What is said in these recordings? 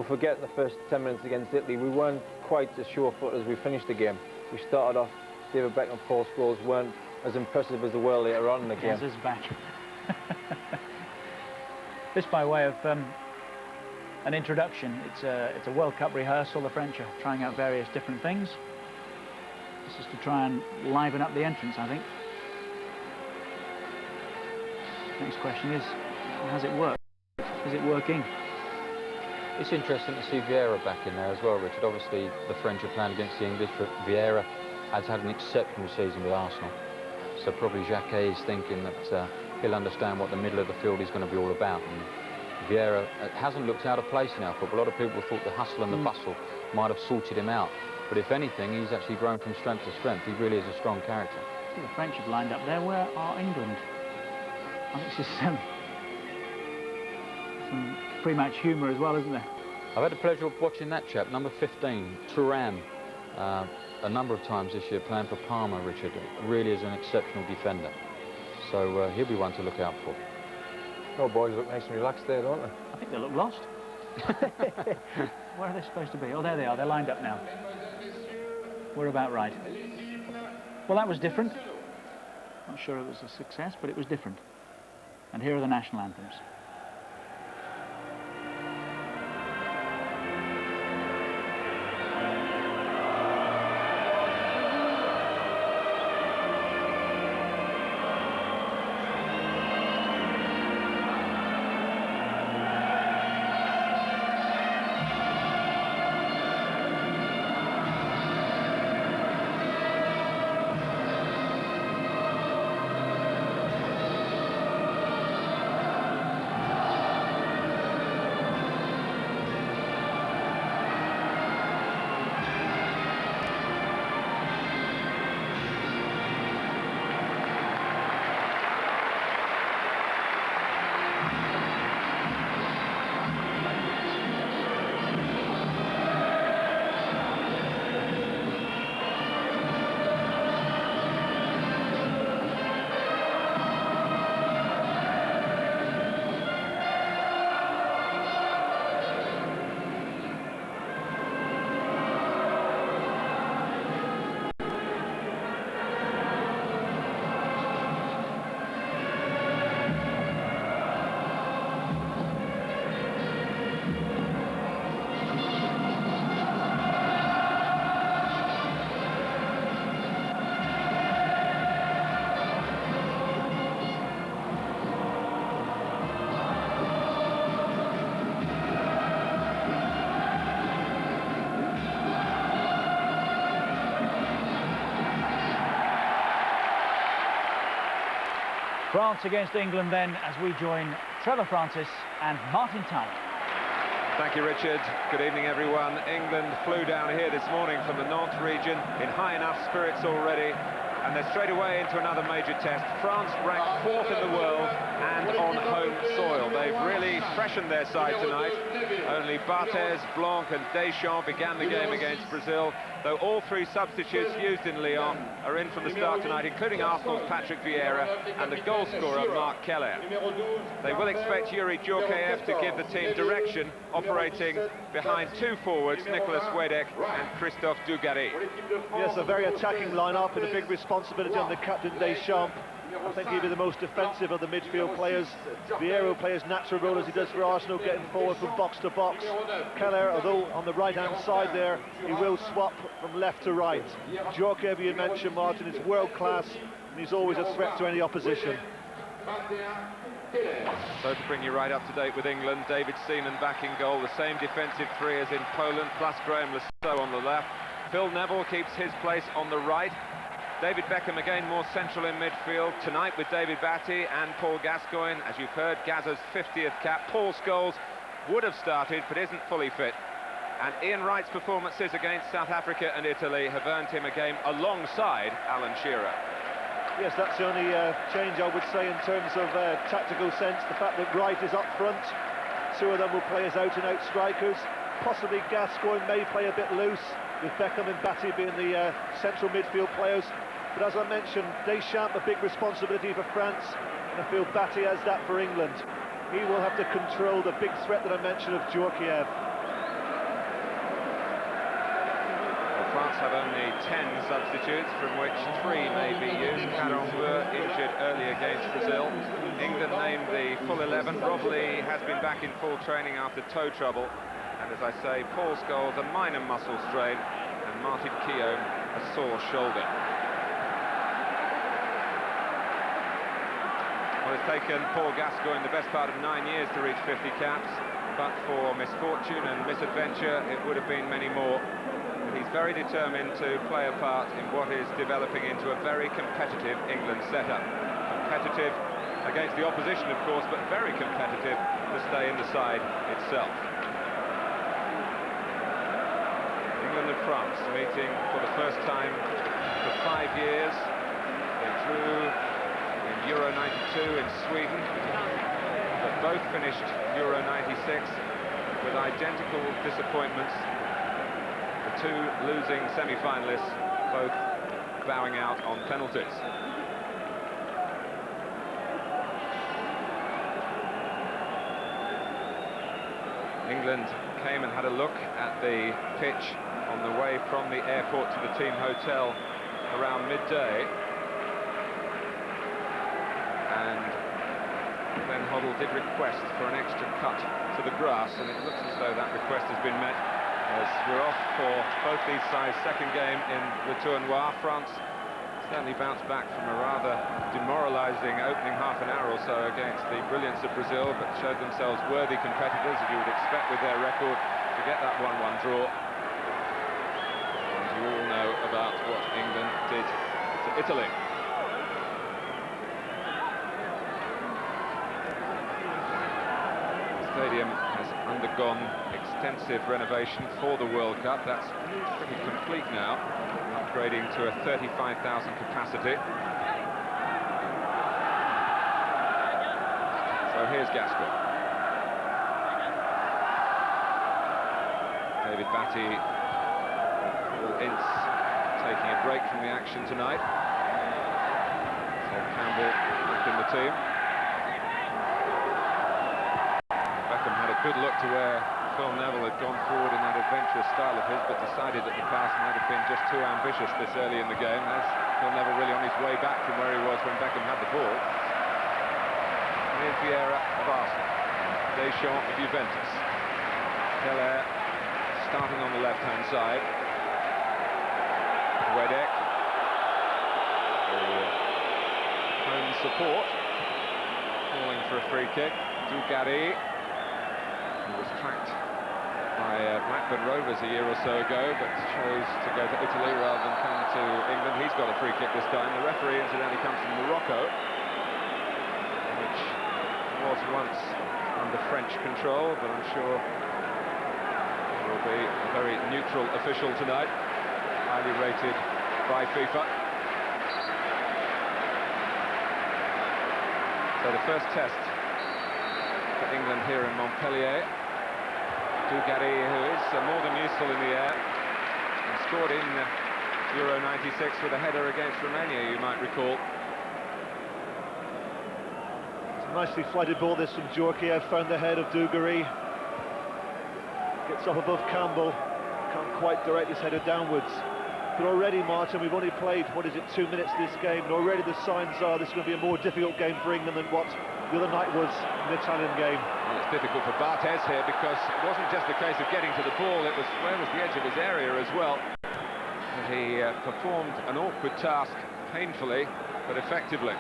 we'll forget the first 10 minutes against Italy. We weren't quite as sure-footed as we finished the game. We started off, David Beckham, Paul Scholes weren't as impressive as they were later on in the game. Gaz is back. This by way of an introduction. It's a World Cup rehearsal. The French are trying out various different things. This is to try and liven up the entrance, I think. Next question is, has it worked? Is it working? It's interesting to see Vieira back in there as well, Richard. Obviously, the French are playing against the English, but Vieira has had an exceptional season with Arsenal. So probably Jacquet is thinking that he'll understand what the middle of the field is going to be all about. And Vieira hasn't looked out of place now. A lot of people thought the hustle and the bustle might have sorted him out. But if anything, he's actually grown from strength to strength. He really is a strong character. See, the French have lined up there. Where are England? I think this is some pre-match humour as well, isn't there? I've had the pleasure of watching that chap, number 15, Thuram, a number of times this year, playing for Parma, Richard. Really is an exceptional defender. So he'll be one to look out for. Oh, boys look nice and relaxed there, don't they? I think they look lost. Where are they supposed to be? Oh, there they are. They're lined up now. We're about right. Well, that was different. Not sure it was a success, but it was different. And here are the national anthems. France against England then, as we join Trevor Francis and Martin Tyler. Thank you, Richard. Good evening, everyone. England flew down here this morning from the Nantes region in high enough spirits already, and they're straight away into another major test. France ranked 4th in the world and on home soil. They've really freshened their side tonight. Only Barthez, Blanc and Deschamps began the game against Brazil, though all 3 substitutes used in Lyon are in from the start tonight, including Arsenal's Patrick Vieira and the goal scorer Marc Keller. They will expect Yuri Djorkaeff to give the team direction, operating behind 2 forwards, Nicolas Wedek and Christophe Dugarry. Yes, a very attacking line-up and a big responsibility on the captain Deschamps. I think he'll be the most defensive of the midfield players. Vieira will play his natural role as he does for Arsenal, getting forward from box to box. Keller, although on the right-hand side there, he will swap from left to right. Djorkaeff, you mentioned, Martin, is world-class, and he's always a threat to any opposition. So to bring you right up to date with England, David Seaman back in goal, the same defensive 3 as in Poland, plus Graham Lasseau on the left. Phil Neville keeps his place on the right. David Beckham again more central in midfield tonight with David Batty and Paul Gascoigne. As you've heard, Gazza's 50th cap. Paul Scholes would have started but isn't fully fit. And Ian Wright's performances against South Africa and Italy have earned him a game alongside Alan Shearer. Yes, that's the only change I would say in terms of tactical sense. The fact that Wright is up front, 2 of them will play as out-and-out strikers. Possibly Gascoigne may play a bit loose, with Beckham and Batty being the central midfield players. But as I mentioned, Deschamps, a big responsibility for France, and I feel Batty has that for England. He will have to control the big threat that I mentioned of Djorkaeff. France have only 10 substitutes, from which 3 may be used. Caron-Beu injured early against Brazil. England named the full 11. Rob Lee has been back in full training after toe trouble. And as I say, Paul Scholes a minor muscle strain, and Martin Keown a sore shoulder. Well, it's taken Paul Gascoigne the best part of 9 years to reach 50 caps, but for misfortune and misadventure, it would have been many more. But he's very determined to play a part in what is developing into a very competitive England setup. Competitive against the opposition, of course, but very competitive to stay in the side itself. England and France meeting for the first time for 5 years. They drew in Euro 92 in Sweden, but both finished Euro 96 with identical disappointments. The 2 losing semi-finalists both bowing out on penalties. England came and had a look at the pitch on the way from the airport to the team hotel around midday. And Glenn Hoddle did request for an extra cut to the grass, and it looks as though that request has been met, as we're off for both these sides' second game in the Turnoi. France certainly bounced back from a rather demoralising opening half an hour or so against the brilliance of Brazil, but showed themselves worthy competitors, as you would expect with their record, to get that 1-1 draw. And you all know about what England did to Italy. The stadium has undergone extensive renovation for the World Cup. That's pretty complete now, upgrading to a 35,000 capacity. So here's Gascoigne. David Batty, Paul Ince taking a break from the action tonight. Sol Campbell back in the team. Beckham had a good look to where Phil Neville had gone forward in that adventurous style of his, but decided that the pass might have been just too ambitious this early in the game, as Phil Neville really on his way back from where he was when Beckham had the ball. Here's Vieira of Arsenal, Deschamps of Juventus. Keller starting on the left-hand side. Wedek, home support, calling for a free kick. Dugarry, who was tracked by Blackburn Rovers a year or so ago, but chose to go to Italy rather than come to England. He's got a free kick this time. The referee incidentally comes from Morocco, which was once under French control, but I'm sure he will be a very neutral official tonight, highly rated by FIFA. So the first test for England here in Montpellier. Dugarry, who is more than useful in the air, and scored in Euro 96 with a header against Romania, you might recall. It's a nicely flighted ball, this from Djorkaeff, found the head of Dugarry. Gets up above Campbell, can't quite direct his header downwards. But already, Martin, we've only played, 2 minutes this game, and already the signs are this is going to be a more difficult game for England than what the other night was in the Italian game. Well, it's difficult for Barthez here, because it wasn't just a case of getting to the ball, it was where was the edge of his area as well. And he performed an awkward task, painfully, but effectively.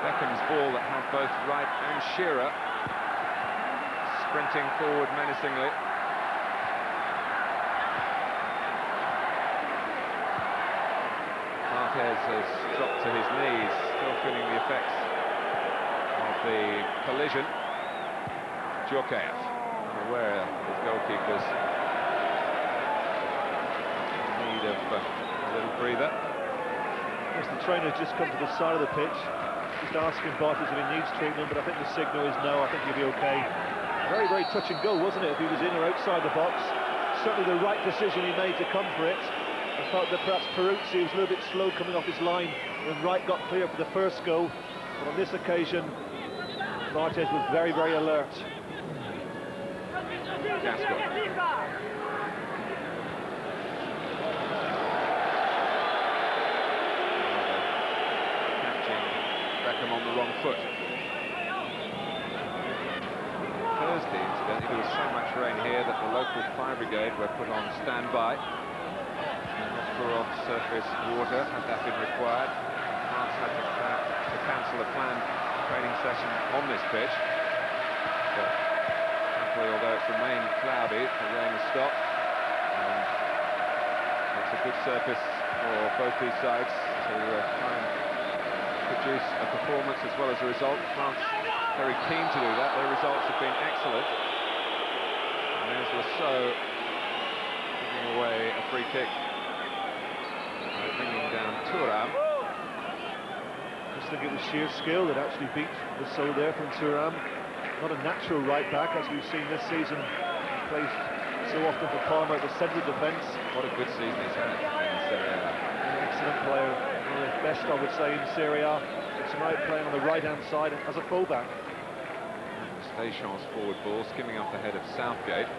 Beckham's ball that had both Wright and Shearer sprinting forward menacingly. Barthez has dropped to his knees, still feeling the effects of the collision. Djorkaeff, unaware of his goalkeeper's need of a little breather. Yes, the trainer's just come to the side of the pitch, just asking Barthez if he needs treatment, but I think the signal is no, I think he'll be okay. Very, very touch and go, wasn't it, if he was in or outside the box? Certainly the right decision he made to come for it. I felt that perhaps Peruzzi was a little bit slow coming off his line when Wright got clear for the first goal, but on this occasion Barthez was very, very alert. Gascoigne. Catching Beckham on the wrong foot. Thursday, incidentally, there was so much rain here that the local fire brigade were put on standby. For off-surface water, had that been required, France had to cancel a planned training session on this pitch. But thankfully, although it's remained cloudy, the rain has stopped. And it's a good surface for both these sides to try and produce a performance as well as a result. France very keen to do that. Their results have been excellent. And there's Lasso giving away a free kick. Bringing down Thuram. I just think it was sheer skill that actually beat the soul there from Thuram. Not a natural right back, as we've seen this season. He plays so often for Parma at the centre of defence. What a good season he's had in Serie A. An excellent player, one of the best I would say in Serie A. But tonight playing on the right-hand side as a fullback. Deschamps' forward ball skimming off the head of Southgate.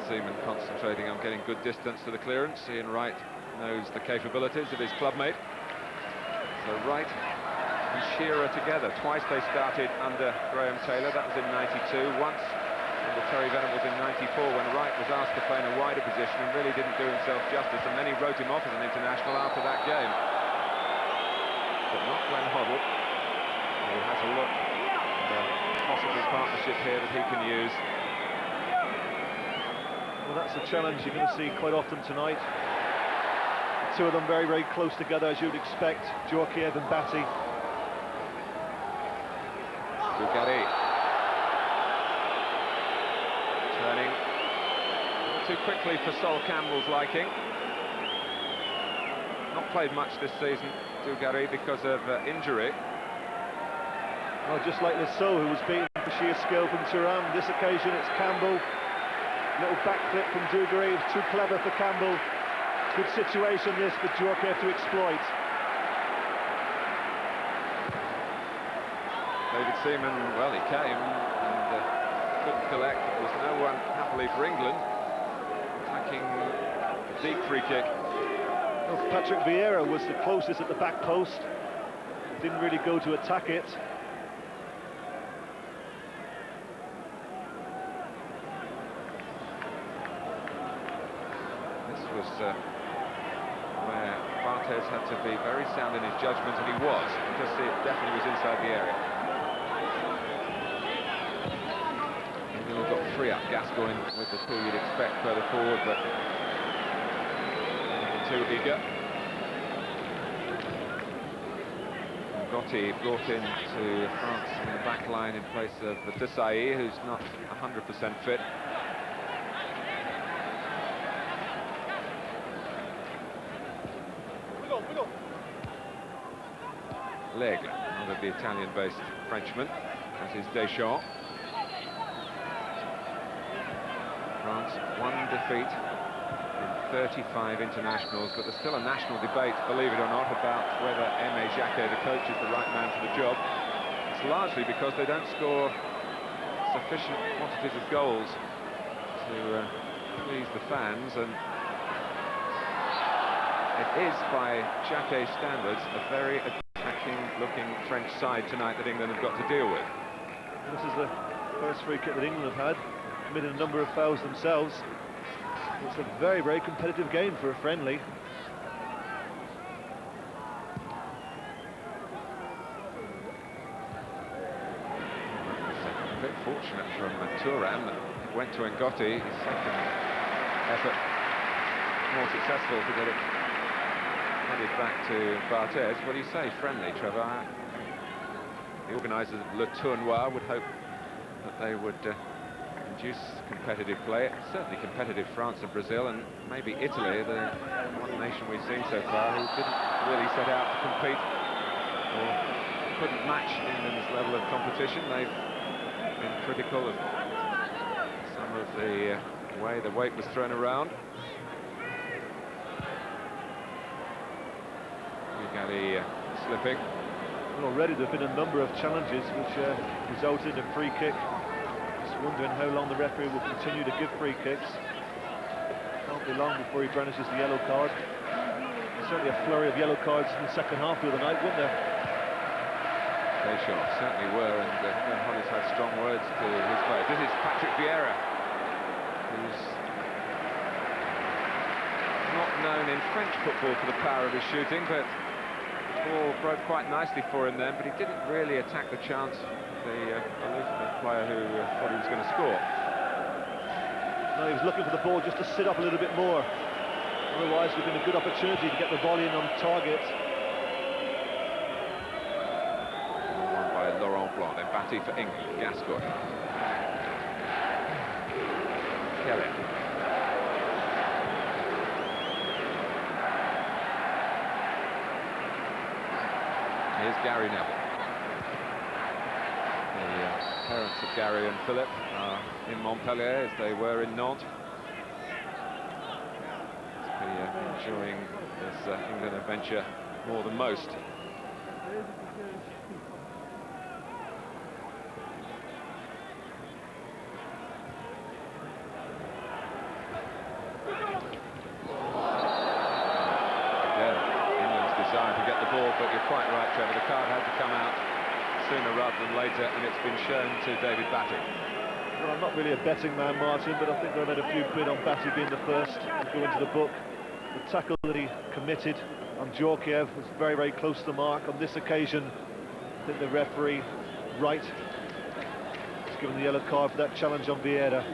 Seaman concentrating on getting good distance to the clearance. Ian Wright knows the capabilities of his clubmate. So Wright and Shearer together. Twice they started under Graham Taylor. That was in '92. Once under Terry Venables in '94 when Wright was asked to play in a wider position and really didn't do himself justice, and then he wrote him off as an international after that game. But not Glenn Hoddle. He has a look at a possible partnership here that he can use. Well, that's a challenge you're going to see quite often tonight. The two of them very, very close together, as you'd expect. Djorkaeff and Batty. Dugarry. Turning too quickly for Sol Campbell's liking. Not played much this season, Dugarry, because of injury. Well, just like Lasso, who was beaten for sheer skill from Thuram. This occasion, it's Campbell. Little backflip from Dugarry, too clever for Campbell. Good situation this for Djorkaeff to exploit. David Seaman, well, he came and couldn't collect. There was no one, happily for England, attacking a deep free kick. Well, Patrick Vieira was the closest at the back post. Didn't really go to attack it. Where Barthez had to be very sound in his judgment, and he was, because it definitely was inside the area. England got free up. Gascoigne with the two you'd expect further forward, but too eager. Gotti brought in to France in the back line in place of Desailly, who's not 100% fit. L'Aigle, another the Italian-based Frenchman, as is Deschamps. France, one defeat in 35 internationals, but there's still a national debate, believe it or not, about whether Aimé Jacquet, the coach, is the right man for the job. It's largely because they don't score sufficient quantities of goals to please the fans, and it is, by Jacquet's standards, a very attacking-looking French side tonight that England have got to deal with. This is the first free kick that England have had, committed a number of fouls themselves. It's a very, very competitive game for a friendly. A bit fortunate from Thuram that went to Ngotti, his second effort more successful to get it headed back to Barthez. What do you say, friendly, Trevor? The organisers of Le Turnoi would hope that they would induce competitive play. Certainly competitive France and Brazil, and maybe Italy, the one nation we've seen so far who didn't really set out to compete or couldn't match England's level of competition. They've been critical of some of the way the weight was thrown around. Dugarry slipping. Well, already there have been a number of challenges which resulted in a free kick. Just wondering how long the referee will continue to give free kicks. Can't be long before he brandishes the yellow card. Certainly a flurry of yellow cards in the second half of the night, wasn't there? They certainly were, and Glenn Hollis had strong words to his players. This is Patrick Vieira, who's not known in French football for the power of his shooting, but the ball broke quite nicely for him then, but he didn't really attack the chance, the player who thought he was going to score. No, he was looking for the ball just to sit up a little bit more. Otherwise, it would have been a good opportunity to get the volley in on target. Won by Laurent Blanc, then Batty for England, Gascoigne. Kelly. Here's Gary Neville. The parents of Gary and Philip are in Montpellier, as they were in Nantes. Enjoying this England adventure more than most. Desire to get the ball, but you're quite right, Trevor, the card had to come out sooner rather than later, and it's been shown to David Batty. Well, I'm not really a betting man, Martin, but I think I've had a few quid on Batty being the first to go into the book. The tackle that he committed on Djorkaeff was very, very close to the mark. On this occasion, I think the referee, right, has given the yellow card for that challenge on Vieira.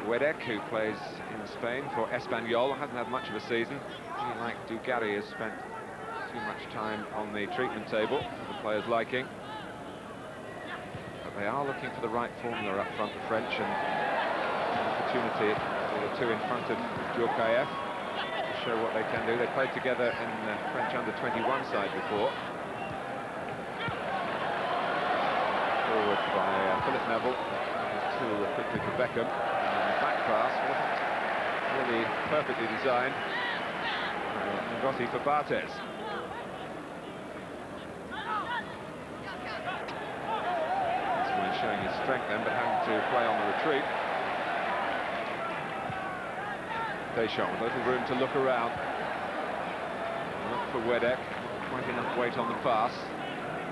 Wedek, who plays in Spain for Espanyol, hasn't had much of a season. He, like Dugarry, has spent too much time on the treatment table for the players' liking. But they are looking for the right formula up front, the French, and an opportunity for the two in front of Djorkaeff to show what they can do. They played together in the French under-21 side before. Forward by Philip Neville. Two quickly for Beckham. Back pass wasn't really perfectly designed. Ngozi for Barthez. That's showing his strength then, but having to play on the retreat. Deschamps with little room to look around. Look for Wedek, quite enough weight on the pass.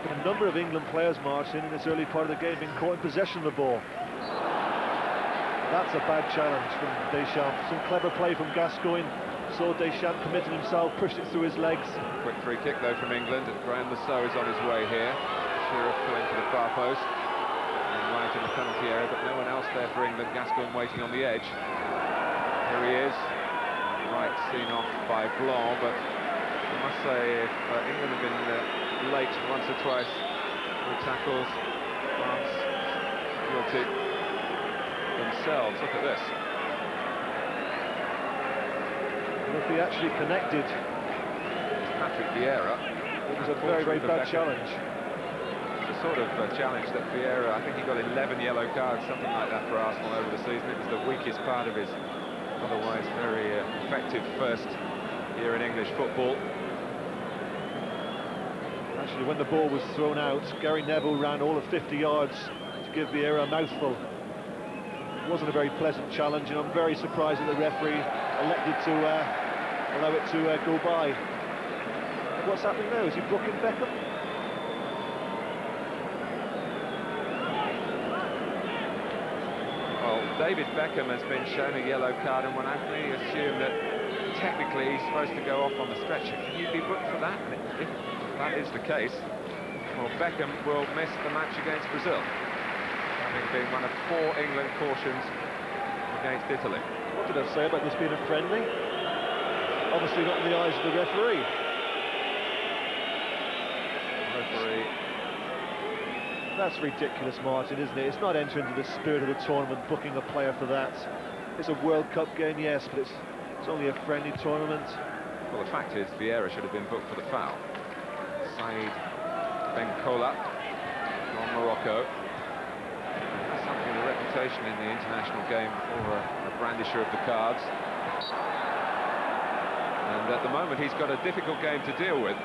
But a number of England players, Martin, in this early part of the game, being caught in possession of the ball. That's a bad challenge from Deschamps. Some clever play from Gascoigne. Saw Deschamps committed himself, pushed it through his legs. Quick free kick though from England. Graham Lasso is on his way here. Sheriff going to the far post. And right in the penalty area, but no one else there for England. Gascoigne waiting on the edge. Here he is. Right seen off by Blanc, but I must say, if England have been late once or twice with tackles, France guilty themselves. Look at this. And if he actually connected, Patrick Vieira, it was a very, very bad challenge. It's the sort of challenge that Vieira, I think he got 11 yellow cards, something like that, for Arsenal over the season. It was the weakest part of his otherwise very effective first year in English football. Actually, when the ball was thrown out, Gary Neville ran all of 50 yards to give Vieira a mouthful. It wasn't a very pleasant challenge, and I'm very surprised that the referee elected to allow it to go by. What's happening now? Is he booking Beckham? Well, David Beckham has been shown a yellow card, and one only assume that technically he's supposed to go off on the stretcher. Can you be booked for that? If that is the case, well, Beckham will miss the match against Brazil, having been one of 4 England cautions against Italy. What did I say about this being a friendly? Obviously not in the eyes of the referee. That's ridiculous, Martin, isn't it? It's not entering into the spirit of the tournament, booking a player for that. It's a World Cup game, yes, but it's only a friendly tournament. Well, the fact is, Vieira should have been booked for the foul. Saïd Benkola from Morocco. That's something of a reputation reputation in the international game for a brandisher of the cards. And at the moment, he's got a difficult game to deal with.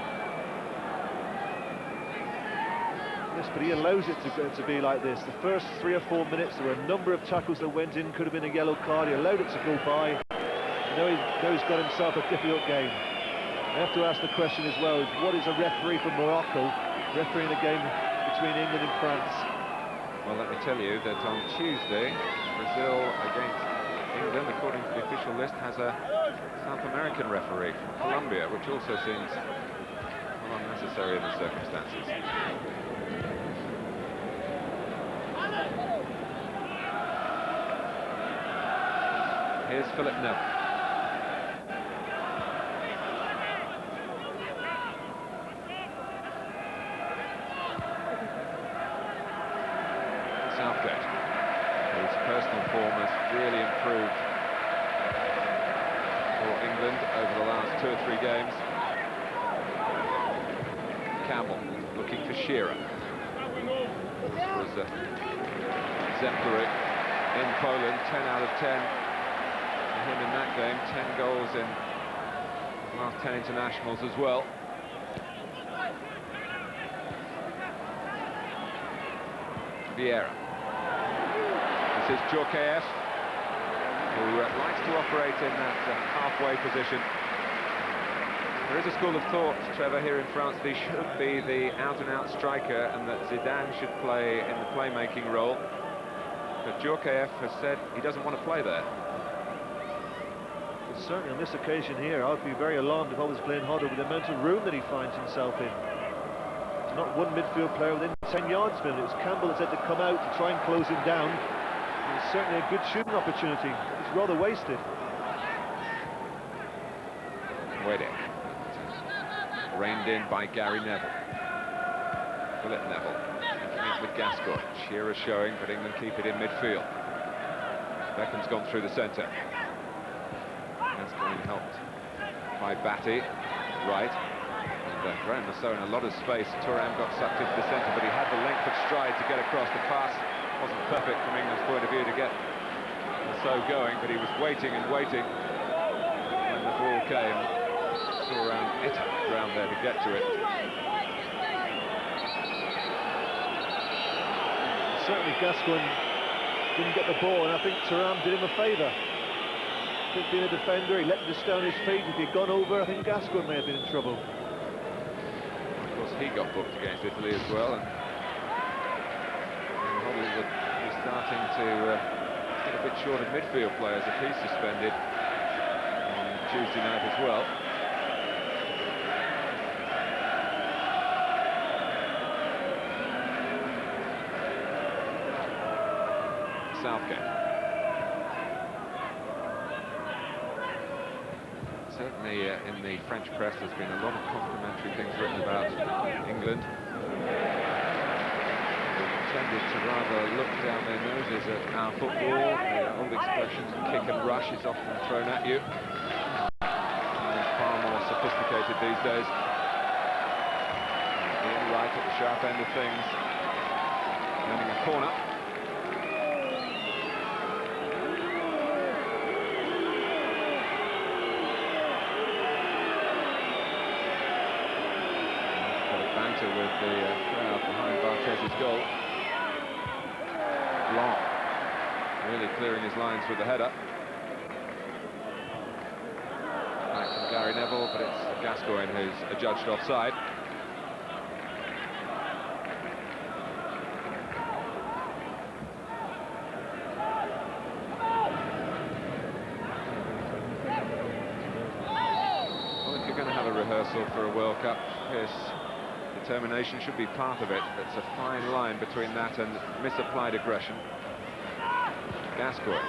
Yes, but he allows it to be like this. The first 3 or 4 minutes, there were a number of tackles that went in, could have been a yellow card. He allowed it to go by. Now he's got himself a difficult game. I have to ask the question as well, what is a referee from Morocco refereeing a game between England and France? Well, let me tell you that on Tuesday, Brazil against England, according to the official list, has a South American referee from Colombia, which also seems well, unnecessary in the circumstances. Here's Philip Neville. Southgate, whose personal form has really improved for England over the last 2 or 3 games. Campbell looking for Shearer. This was exemplary in Poland, 10 out of 10 for him in that game, 10 goals in the last 10 internationals as well. Vieira. This is Djorkaeff, who likes to operate in that halfway position. There is a school of thought, Trevor, here in France, that he should be the out-and-out striker and that Zidane should play in the playmaking role. But Djorkaeff has said he doesn't want to play there. But certainly on this occasion here, I'd be very alarmed if I was Glenn Hoddle with the amount of room that he finds himself in. There's not one midfield player within 10 yards of him. It was Campbell that had to come out to try and close him down. It's certainly a good shooting opportunity. It's rather wasted. Waiting. Reined in by Gary Neville. Philip Neville checking it with Gascoigne. Shearer showing, but England keep it in midfield. Beckham's gone through the centre. Gascoigne helped by Batty, right. And Graham was in a lot of space. Thuram got sucked into the centre, but he had the length of stride to get across. The pass wasn't perfect from England's point of view to get so going, but he was waiting and waiting when the ball came. Thuram hit around there to get to it. Certainly Gascoigne didn't get the ball, and I think Thuram did him a favour. I think being a defender, he let him just down his feet. If he'd gone over, I think Gascoigne may have been in trouble. Of course, he got booked against Italy as well, and Hoddle would be starting to get a bit short of midfield players if he's suspended on Tuesday night as well. Southgate. Certainly in the French press there's been a lot of complimentary things written about England. They've tended to rather look down their noses at our football. The old expression, kick and rush, is often thrown at you. And far more sophisticated these days. Ian Wright at the sharp end of things. Running a corner. With the crowd behind Barthez' goal. Long, really clearing his lines with the header. Back from Gary Neville, but it's Gascoigne who's adjudged offside. Well, if you're going to have a rehearsal for a World Cup, yes, determination should be part of it. It's a fine line between that and misapplied aggression. Gascoigne.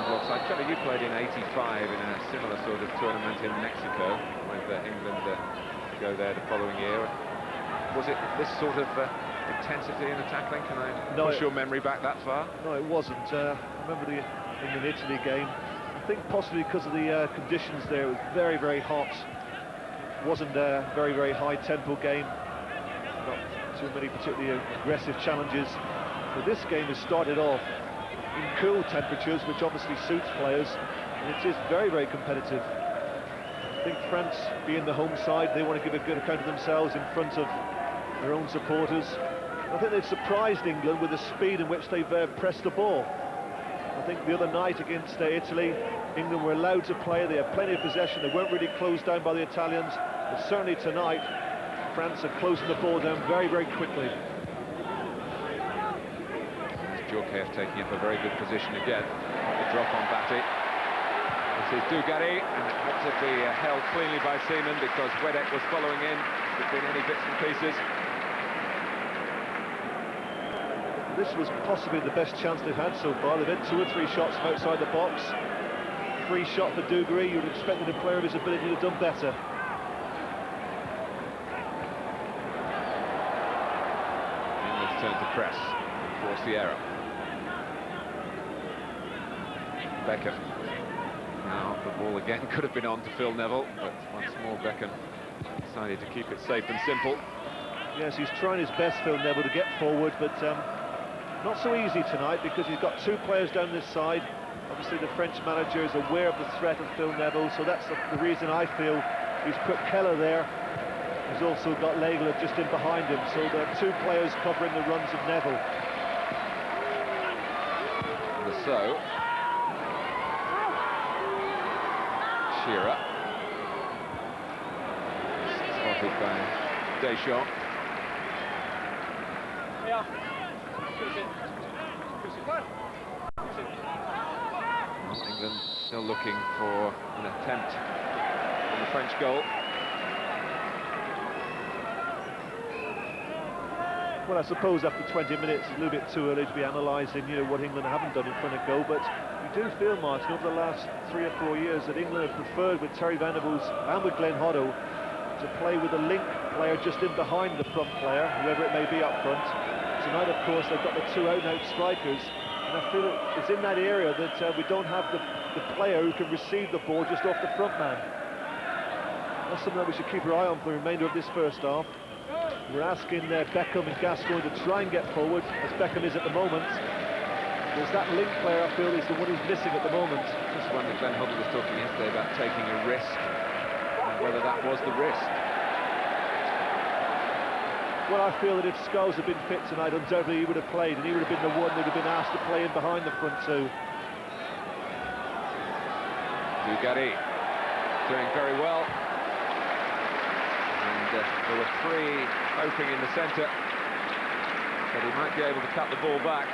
Offside. Trevor, you played in '85 in a similar sort of tournament in Mexico with England go there the following year. Was it this sort of intensity in the tackling? Can I push your memory back that far? No, it wasn't. I remember the England-Italy game. I think possibly because of the conditions there, it was very, very hot. Wasn't a very, very high tempo game, not too many particularly aggressive challenges. But this game has started off in cool temperatures, which obviously suits players, and it is very, very competitive. I think France, being the home side, they want to give a good account of themselves in front of their own supporters. I think they've surprised England with the speed in which they've pressed the ball. I think the other night against Italy, England were allowed to play, they had plenty of possession, they weren't really closed down by the Italians, but certainly tonight, France are closing the ball down very, very quickly. Djorkaeff taking up a very good position again. The drop on Batty. This is Dugarry, and it had to be held cleanly by Seaman because Wedek was following in. There'd been any bits and pieces. This was possibly the best chance they've had so far. They've had 2 or 3 shots from outside the box. Free shot for Dugarry. You would expect that a player of his ability to have done better. England's turn to press and force the error. Beckham. Now the ball again could have been on to Phil Neville, but once more Beckham decided to keep it safe and simple. Yes, he's trying his best, Phil Neville, to get forward, but not so easy tonight because he's got 2 players down this side. Obviously the French manager is aware of the threat of Phil Neville, so that's the reason I feel he's put Keller there. He's also got Legler just in behind him, so there are 2 players covering the runs of Neville. And so Shearer, spotted by Deschamps. England still looking for an attempt on the French goal. Well, I suppose after 20 minutes it's a little bit too early to be analysing, you know, what England haven't done in front of goal, but you do feel, Martin, over the last 3 or 4 years that England have preferred, with Terry Venables and with Glenn Hoddle, to play with a link player just in behind the front player, whoever it may be up front. Tonight, of course, they've got the 2 out-and-out strikers, and I feel it's in that area that we don't have the player who can receive the ball just off the front man. That's something that we should keep our eye on for the remainder of this first half. We're asking Beckham and Gascoigne to try and get forward, as Beckham is at the moment. There's that link player, I feel, is the one who's missing at the moment. Just one that Glenn Hoddle was talking yesterday about taking a risk, and whether that was the risk. Well, I feel that if Scholes had been fit tonight, undoubtedly he would have played, and he would have been the one that would have been asked to play in behind the front 2. Dugarry doing very well. And there were 3 hoping in the centre that he might be able to cut the ball back.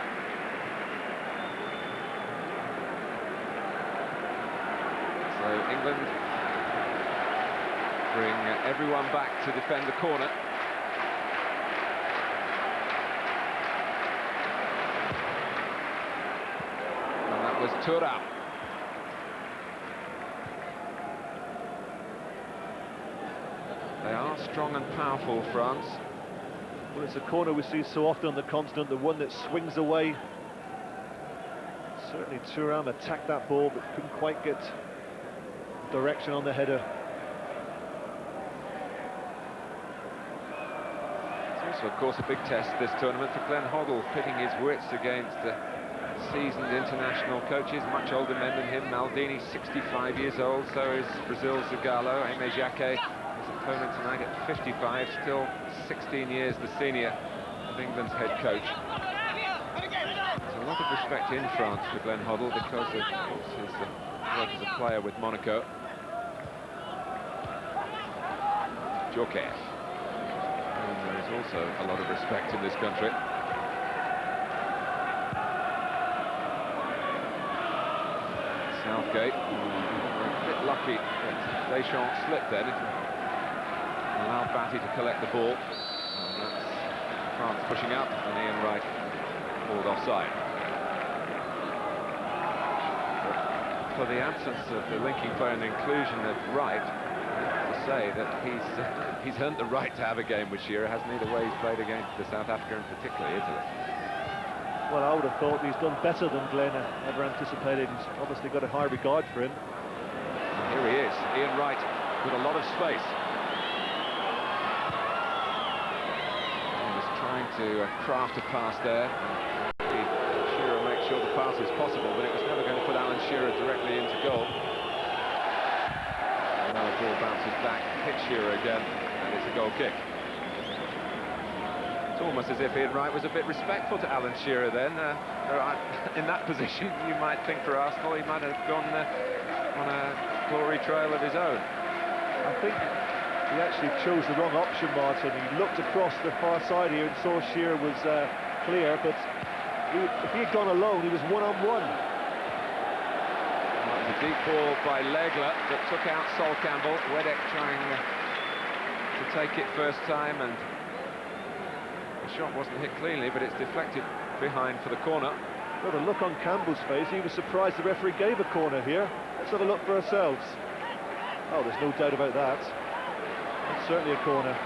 So England bring everyone back to defend the corner. And that was Thuram. They are strong and powerful, France. Well, it's a corner we see so often on the continent, the one that swings away. Certainly Thuram attacked that ball, but couldn't quite get direction on the header. It's also, of course, a big test this tournament for Glenn Hoddle, pitting his wits against seasoned international coaches, much older men than him. Maldini, 65 years old, so is Brazil's Zagallo. Aimé Jacquet, his opponent tonight at 55, still 16 years the senior of England's head coach. There's a lot of respect in France for Glenn Hoddle because of course his work as a player with Monaco. Djorkaeff. And there is also a lot of respect in this country. Southgate, a bit lucky that Deschamps slipped then. Allowed Batty to collect the ball. And that's France pushing up, and Ian Wright called offside. But for the absence of the linking player and the inclusion of Wright, to say that he's earned the right to have a game with Shearer, hasn't he, the way he's played against the South Africa and particularly Italy. Well, I would have thought he's done better than Glenn ever anticipated. He's obviously got a high regard for him. And here he is, Ian Wright, with a lot of space. He was trying to craft a pass there. Shearer makes sure the passes possible, but it was never going to put Alan Shearer directly into goal. And now the ball bounces back, hits Shearer again, and it's a goal kick. It's almost as if Ian Wright was a bit respectful to Alan Shearer then. In that position, you might think for Arsenal, he might have gone on a glory trail of his own. I think he actually chose the wrong option, Martin. He looked across the far side here and saw Shearer was clear, but if he had gone alone, he was one-on-one. That was a deep ball by Legler that took out Sol Campbell. Wedek trying to take it first time, and the shot wasn't hit cleanly, but it's deflected behind for the corner. Well, the look on Campbell's face, he was surprised the referee gave a corner here. Let's have a look for ourselves. Oh, there's no doubt about that. It's certainly a corner.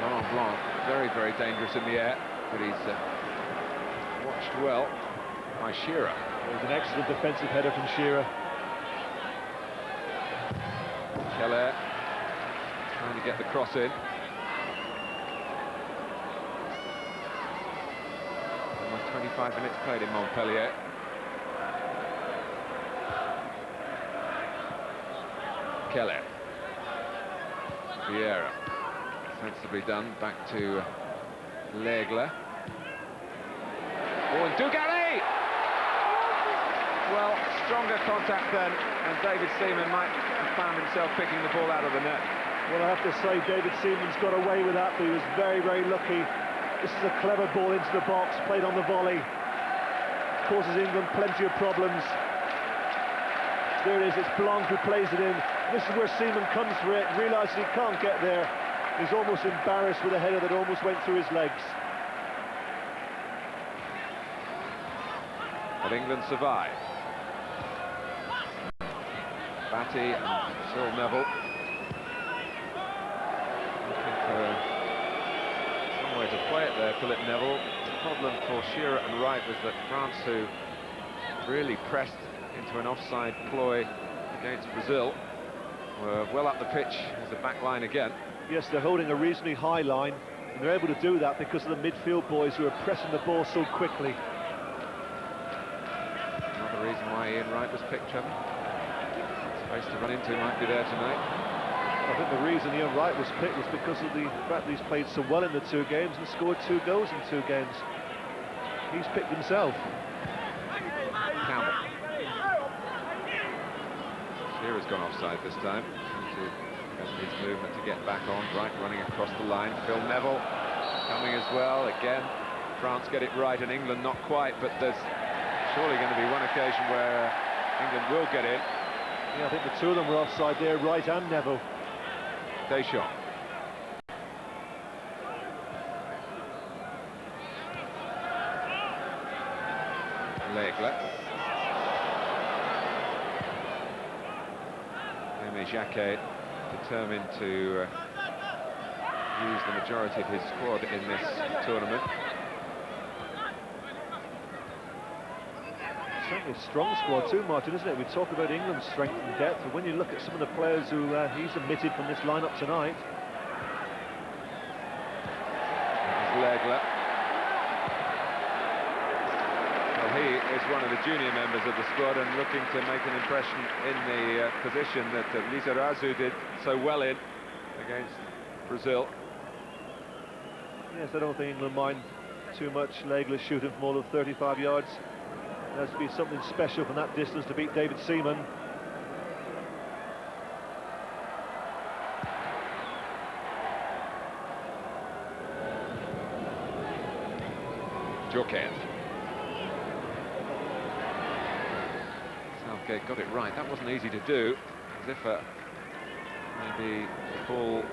Laurent Blanc, very, very dangerous in the air, but he's watched well by Shearer. It was an excellent defensive header from Shearer. Keller trying to get the cross in. Almost 25 minutes played in Montpellier. Keller. Vieira. Sensibly done, back to Legler. Oh, and Dugarry! Well, stronger contact then, and David Seaman might have found himself picking the ball out of the net. Well, I have to say, David Seaman's got away with that, but he was very, very lucky. This is a clever ball into the box, played on the volley. Causes England plenty of problems. There it is, it's Blanc who plays it in. This is where Seaman comes for it, realises he can't get there. He's almost embarrassed with a header that almost went through his legs. But England survive. Batty and Cyril Neville looking for some way to play it there. Philip Neville. The problem for Shearer and Wright was that France, who really pressed into an offside ploy against Brazil, were well up the pitch as a back line again. Yes, they're holding a reasonably high line, and they're able to do that because of the midfield boys who are pressing the ball so quickly. Another reason why Ian Wright was picked, Trevor. Space to run into might be there tonight. I think the reason Ian Wright was picked was because of the fact that he's played so well in the 2 games and scored 2 goals in 2 games. He's picked himself. Campbell. Shearer's gone offside this time. His movement to get back on. Wright running across the line. Phil Neville coming as well. Again, France get it right and England not quite, but there's surely going to be one occasion where England will get in. Yeah, I think the 2 of them were offside there, Wright and Neville. Deschamps. Legler. Aimé Jacquet determined to use the majority of his squad in this tournament. Certainly a strong squad too, Martin, isn't it? We talk about England's strength and depth, but when you look at some of the players who he's omitted from this lineup tonight. Legler. Well, he is one of the junior members of the squad and looking to make an impression in the position that Lizarazu did so well in against Brazil. Yes, I don't think England mind too much. Legler shooting from all of 35 yards. There has to be something special from that distance to beat David Seaman. Djokev. Southgate got it right. That wasn't easy to do. As if maybe the ball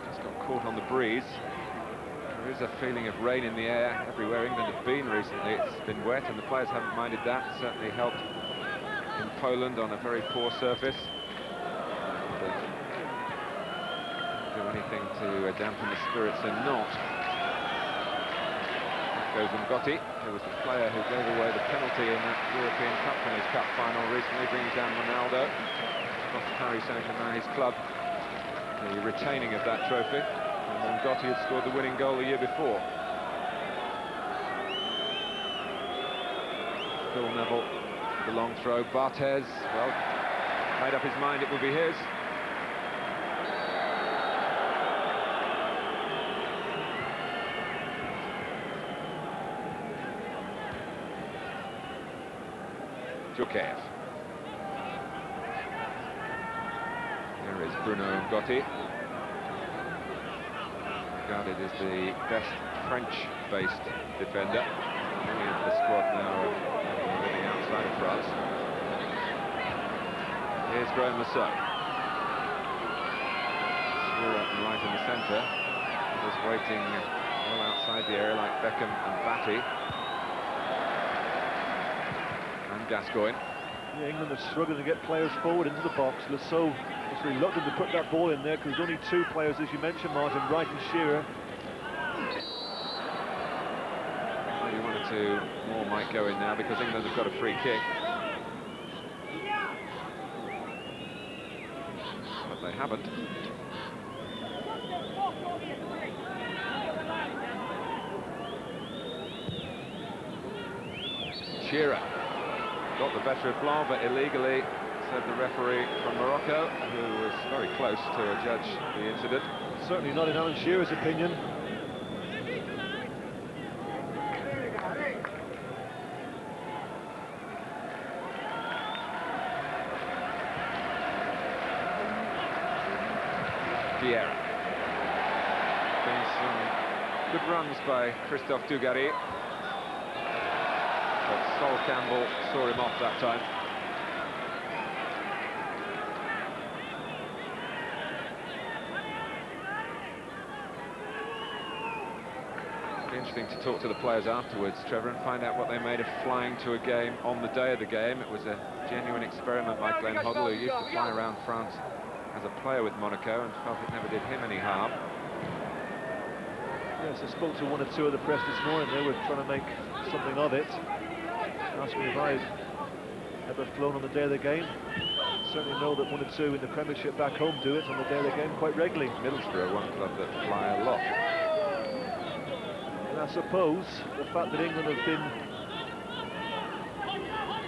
just got caught on the breeze. There is a feeling of rain in the air everywhere England have been recently. It's been wet and the players haven't minded that. It certainly helped in Poland on a very poor surface. But do anything to dampen the spirits and not. Goes Ngotti, who was the player who gave away the penalty in that European Cup Winners' Cup final recently, brings down Ronaldo. Cost Paris Saint-Germain his club the retaining of that trophy. And Ngotti had scored the winning goal the year before. Phil Neville, the long throw. Barthez, well, made up his mind it would be his. Djukev. There is Bruno Gotti, regarded as the best French-based defender. Many of the squad now are living outside of France. Here's Graham Lasso. Shearer right in the centre, was waiting well outside the area like Beckham and Batty. And Gascoigne. Yeah, England are struggling to get players forward into the box. Lasso was reluctant to put that ball in there because there's only two players, as you mentioned, Martin, Wright and Shearer. Maybe one or two more might go in now because England have got a free kick. But they haven't. Shearer got the better of Blanc, but illegally, said the referee from Morocco, who was very close to judge the incident. Certainly not in Alan Shearer's opinion. Vieira. Been some good runs by Christophe Dugarry. But Sol Campbell saw him off that time. It'd be interesting to talk to the players afterwards, Trevor, and find out what they made of flying to a game on the day of the game. It was a genuine experiment by Glenn Hoddle, who used to fly around France as a player with Monaco and felt it never did him any harm. Yes, I spoke to one or two of the press this morning. They were trying to make something of it. Asked me if I'd ever flown on the day of the game. Certainly know that one or two in the Premiership back home do it on the day of the game quite regularly. Middlesbrough, one club that fly a lot. And I suppose the fact that England have been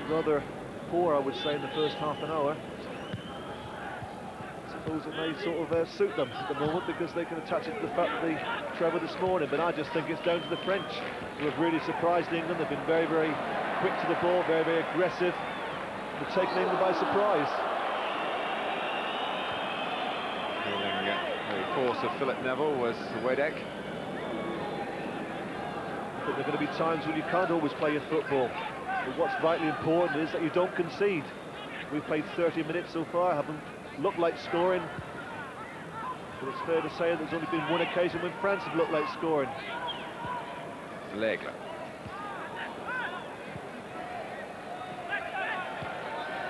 rather poor, I would say, in the first half an hour, I suppose it may sort of suit them at the moment because they can attach it to the fact that they travelled this morning. But I just think it's down to the French, who have really surprised England. They've been very, very quick to the ball, very, very aggressive. They've taken England by surprise. Feeling the force of Philip Neville was Wedek. But there are going to be times when you can't always play your football. But what's vitally important is that you don't concede. We've played 30 minutes so far, haven't looked like scoring. But it's fair to say that there's only been one occasion when France have looked like scoring. L'Aigle.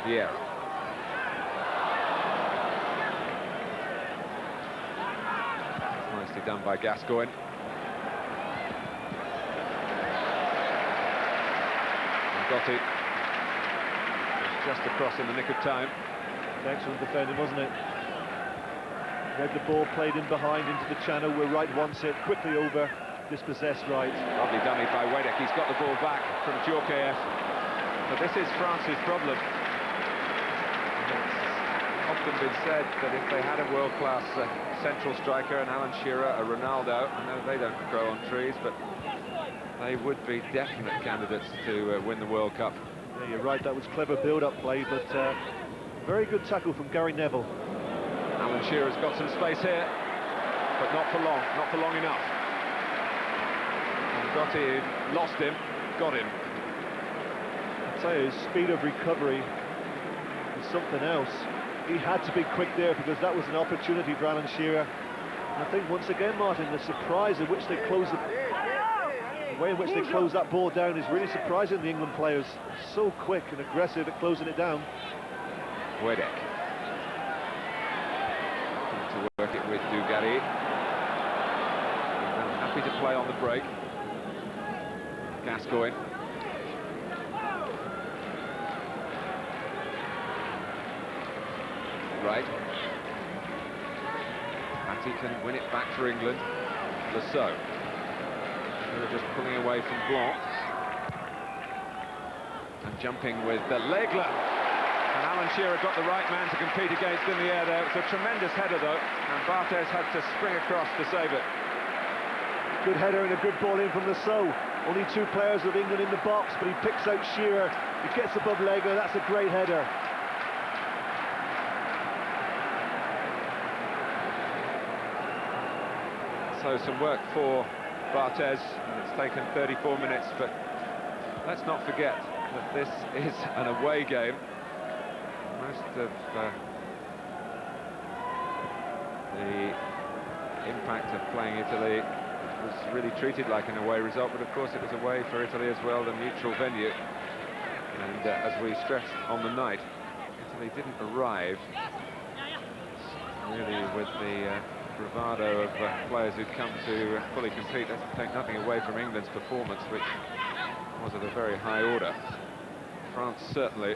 Vieira. Nicely done by Gascoigne. And Gotti just across in the nick of time. Excellent defending, wasn't it? Read the ball, played in behind into the channel where Wright wants it, quickly over, dispossessed Wright. Lovely dummy by Wedek. He's got the ball back from Djukev. But this is France's problem. It's often been said that if they had a world-class central striker, an Alan Shearer, a Ronaldo, I know they don't grow on trees, but they would be definite candidates to win the World Cup. Yeah, you're right, that was clever build-up play, but very good tackle from Gary Neville. Alan Shearer's got some space here, but not for long, not for long enough. And Gotti lost him, got him. I'll tell you, his speed of recovery is something else. He had to be quick there because that was an opportunity for Alan Shearer. And I think once again, Martin, the surprise in which they close the way in which they close that ball down is really surprising the England players. So quick and aggressive at closing it down. Wedek. To work it with Dugarry. Happy to play on the break. Gascoigne. Right. Matty can win it back for England. Lasso. They're just pulling away from Blanc. And jumping with Legler. And Alan Shearer got the right man to compete against in the air there. It's a tremendous header, though, and Barthez had to spring across to save it. Good header and a good ball in from Lasseau. Only 2 players of England in the box, but he picks out Shearer. He gets above Legler. That's a great header. So some work for Barthez, and it's taken 34 minutes, but let's not forget that this is an away game. Most of the impact of playing Italy was really treated like an away result, but of course it was away for Italy as well, the neutral venue. And as we stressed on the night, Italy didn't arrive really with the bravado of players who'd come to fully compete. Let's take nothing away from England's performance, which was of a very high order. France certainly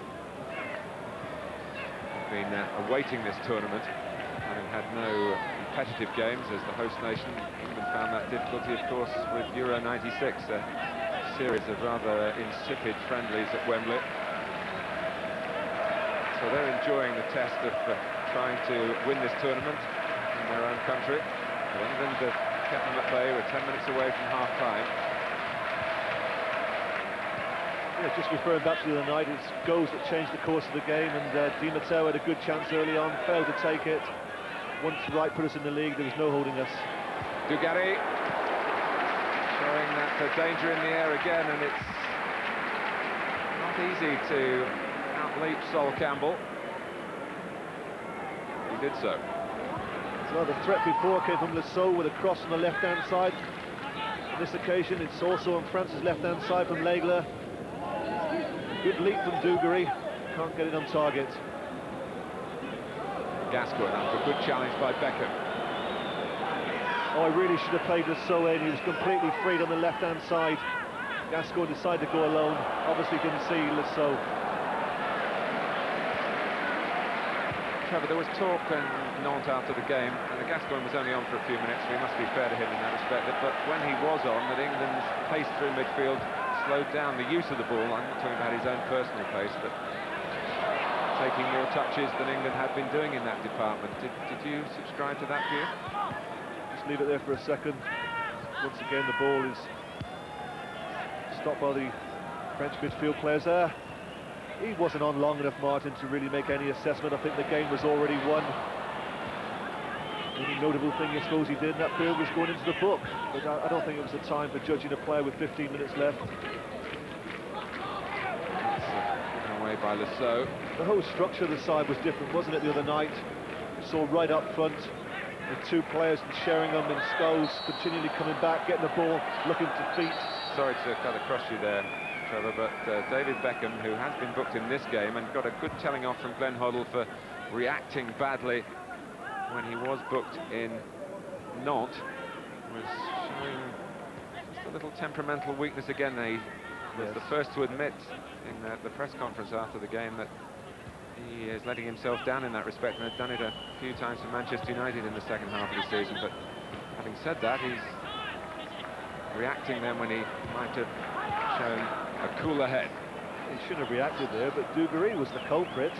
have been awaiting this tournament, having had no competitive games as the host nation. England found that difficulty, of course, with Euro '96, a series of rather insipid friendlies at Wembley. So they're enjoying the test of trying to win this tournament in their own country. But England have kept them at bay. We're 10 minutes away from half-time. Yeah, just referring back to the other night, it's goals that changed the course of the game, and Di Matteo had a good chance early on, failed to take it. Once Wright put us in the league, there was no holding us. Dugarry showing that danger in the air again, and it's not easy to outleap Sol Campbell. He did so. So the threat before came from Lasseau with a cross on the left-hand side. On this occasion, it's also on France's left-hand side from Legler. Good leap from Dugarry, can't get it on target. Gascoigne after a good challenge by Beckham. Oh, I really should have played Lasseau in. He was completely freed on the left-hand side. Gascoigne decided to go alone. Obviously didn't see Lasseau. Trevor, there was talk in Nantes after the game, and Gascoigne was only on for a few minutes, so we must be fair to him in that respect, but when he was on, that England's pace through midfield slowed down the use of the ball. I'm not talking about his own personal pace, but taking more touches than England had been doing in that department. Did you subscribe to that view? Just leave it there for a second. Once again, the ball is stopped by the French midfield players there. He wasn't on long enough, Martin, to really make any assessment. I think the game was already won. The only notable thing I suppose he did in that period was going into the book, but I don't think it was the time for judging a player with 15 minutes left. Given away by Lasseau. The whole structure of the side was different, wasn't it, the other night? You saw right up front, the 2 players, Sheringham and Scholes, continually coming back, getting the ball, looking to feet. Sorry to cut across you there, Trevor, but David Beckham, who has been booked in this game and got a good telling off from Glenn Hoddle for reacting badly when he was booked in Nantes, was showing just a little temperamental weakness again. He was the first to admit in the press conference after the game that he is letting himself down in that respect, and had done it a few times for Manchester United in the second half of the season. But having said that, he's reacting then when he might have shown a cooler head. He shouldn't have reacted there, but Dugarry was the culprit.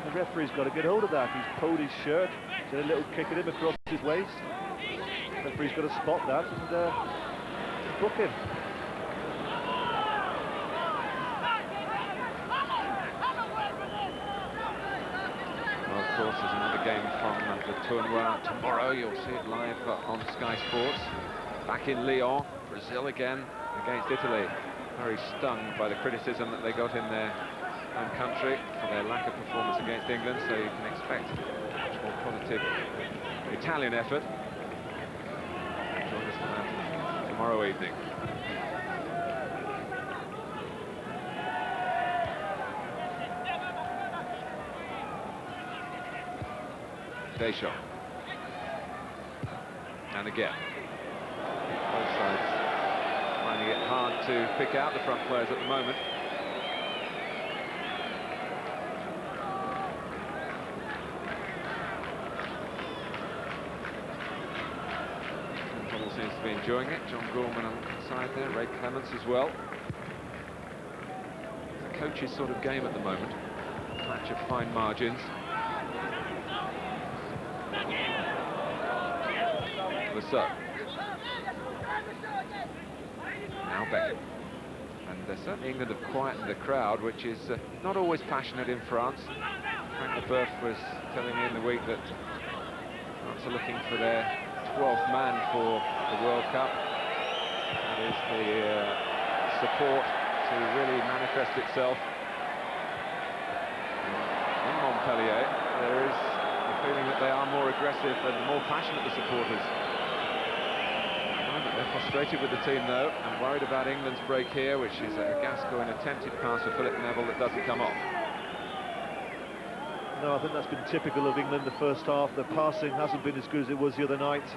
The referee's got to get hold of that. He's pulled his shirt, did a little kick at him across his waist. The referee's got to spot that and book him. Well, of course, there's another game from the Turnoi tomorrow. You'll see it live on Sky Sports. Back in Lyon, Brazil again against Italy. Very stung by the criticism that they got in their own country for their lack of performance against England, so you can expect a much more positive Italian effort. Join us for that tomorrow evening. Deschamps. And again. Both sides finding it hard to pick out the front players at the moment. Hoddle seems to be enjoying it. John Gorman on the side there, Ray Clements as well. coach's sort of game at the moment. Match of fine margins. So now Beckham, and certainly England have quietened the crowd, which is not always passionate in France. Frank Leboeuf was telling me in the week that France are looking for their 12th man for the World Cup. That is the support to really manifest itself. In Montpellier, there is a feeling that they are more aggressive and more passionate, the supporters. They're frustrated with the team, though, and worried about England's break here, which is a Gascoigne attempted pass for Philip Neville that doesn't come off. No, I think that's been typical of England the first half. Their passing hasn't been as good as it was the other night.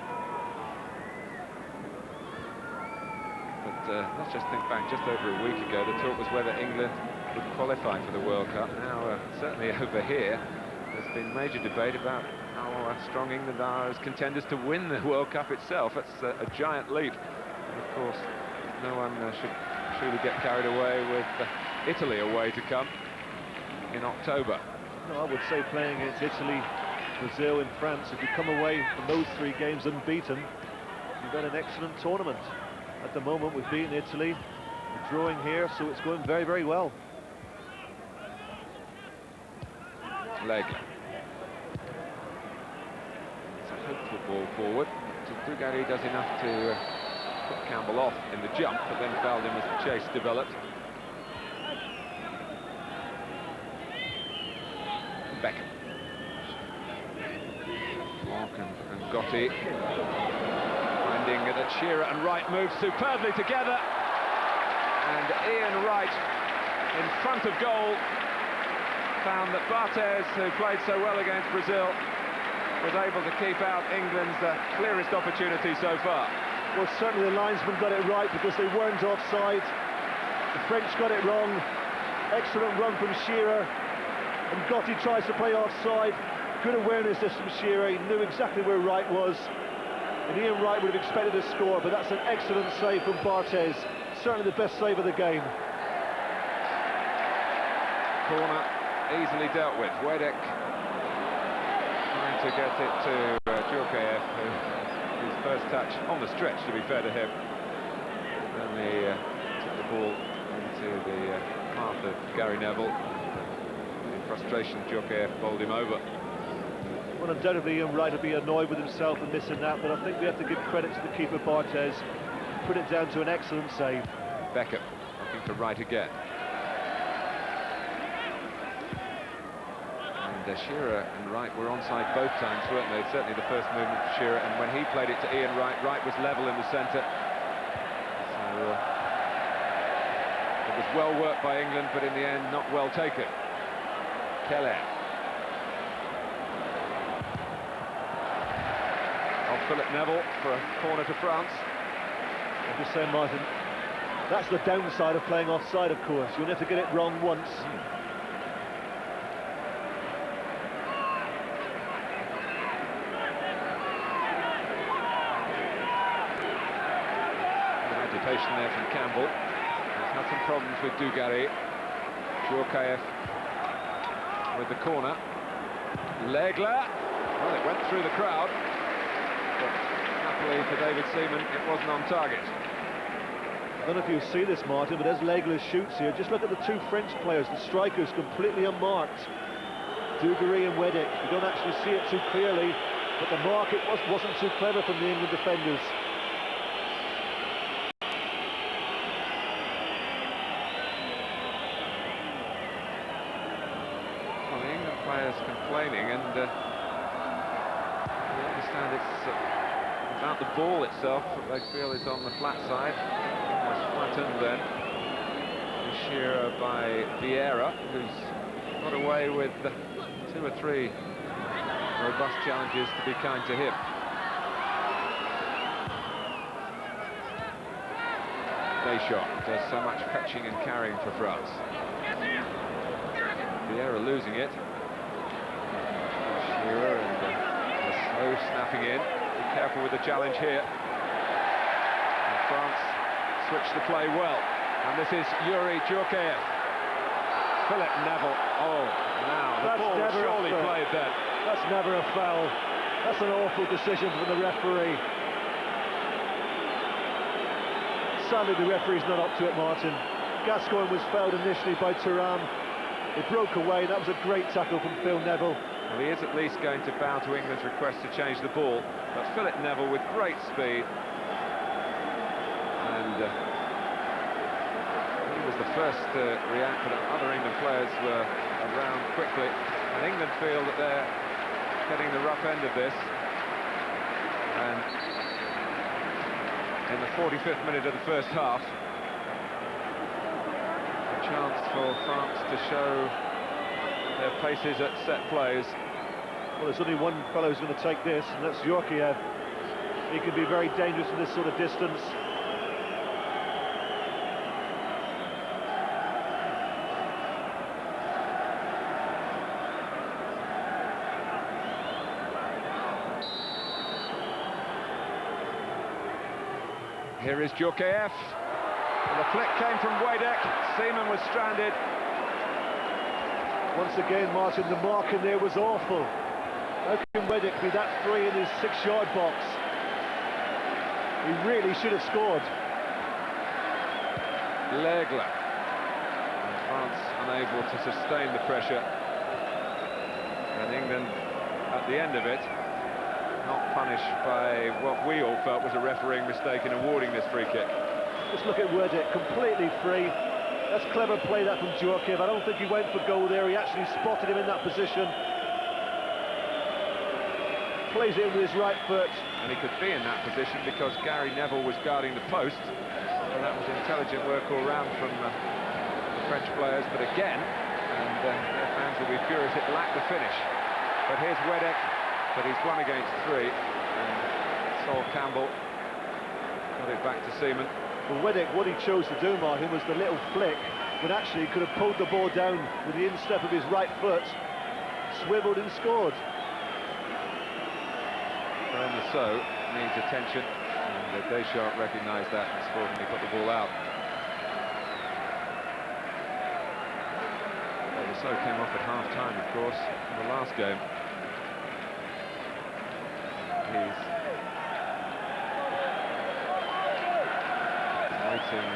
But let's just think back, just over a week ago, the talk was whether England would qualify for the World Cup. Now, certainly over here, there's been major debate about how strong England are as contenders to win the World Cup itself. That's a giant leap. And of course, no one should truly get carried away with Italy away to come in October. No, I would say playing against Italy, Brazil and France, if you come away from those 3 games unbeaten, you've had an excellent tournament. At the moment, we've beaten Italy, we're drawing here, so it's going very, very well. Legler. It's a hopeful ball forward. Dugarry does enough to put Campbell off in the jump, but then fouled him as the chase developed. Beckham. Clark and Gotti finding that Shearer and Wright moved superbly together, and Ian Wright in front of goal found that Barthez, who played so well against Brazil, was able to keep out England's clearest opportunity so far. Well, certainly the linesman got it right because they weren't offside. The French got it wrong. Excellent run from Shearer, and Gotti tries to play offside. Good awareness this from Shearer. He knew exactly where Wright was, and Ian Wright would have expected a score, but that's an excellent save from Barthez. Certainly the best save of the game. Corner easily dealt with. Wedek trying to get it to Djurkaeff, whose first touch on the stretch, to be fair to him. Then they took the ball into the path of Gary Neville. In frustration, Djurkaeff bowled him over. Well, undoubtedly Ian Wright will be annoyed with himself for missing that, but I think we have to give credit to the keeper Barthez. Put it down to an excellent save. Beckham looking for Wright again. And Shearer and Wright were onside both times, weren't they? Certainly the first movement for Shearer, and when he played it to Ian Wright, Wright was level in the centre. So it was well worked by England, but in the end not well taken. Keller. Off Philip Neville for a corner to France. I'm just saying, Martin, that's the downside of playing offside, of course. You only have to get it wrong once. Agitation there from Campbell. He's had some problems with Dugarry. Djurkaeff with the corner. Legler. Well, it went through the crowd, but happily for David Seaman, it wasn't on target. I don't know if you see this, Martin, but as Legler shoots here, just look at the 2 French players, the strikers completely unmarked. Dugarry and Wedek. You don't actually see it too clearly, but the mark wasn't too clever from the England defenders. Complaining, and we understand it's about the ball itself that they feel is on the flat side. Almost flattened then. Shearer by Vieira, who's got away with 2 or 3 robust challenges to be kind to him. Deschamps does so much fetching and carrying for France. Vieira losing it. Shearer and slow snapping in. Be careful with the challenge here. And France switched the play well. And this is Yuri Djurkaeff. Philip Neville. Oh, now the That's ball never surely a foul. played then. That's never a foul. That's an awful decision from the referee. Sadly, the referee's not up to it, Martin. Gascoigne was fouled initially by Thuram. It broke away. That was a great tackle from Phil Neville. Well, he is at least going to bow to England's request to change the ball. But Philip Neville with great speed. And he was the first to react, but other England players were around quickly. And England feel that they're getting the rough end of this. And in the 45th minute of the first half, a chance for France to show their paces at set plays. Well, there's only one fellow who's going to take this, and that's Djorkaeff. He can be very dangerous from this sort of distance. Here is Djorkaeff. And the flick came from Wadek. Seaman was stranded. Once again, Martin, the mark in there was awful. How can Wadek be that free in his 6-yard box? He really should have scored. L'Aigle. And France unable to sustain the pressure. And England, at the end of it, not punished by what we all felt was a refereeing mistake in awarding this free kick. Just look at Wadek, completely free. That's clever play, that from Djorkaeff. I don't think he went for goal there. He actually spotted him in that position. Plays it in with his right foot. And he could be in that position because Gary Neville was guarding the post. And that was intelligent work all round from the French players. But again, and their fans will be furious, it lacked the finish. But here's Wadek, but he's 1 against 3. And Sol Campbell got it back to Seaman. Well, Wadek, what he chose to do, Martin, was the little flick, but actually he could have pulled the ball down with the instep of his right foot, swiveled and scored. Graham Lasso needs attention, and Deschamps recognised that and sportingly put the ball out. Well, Lasso came off at half-time, of course, in the last game. He's waiting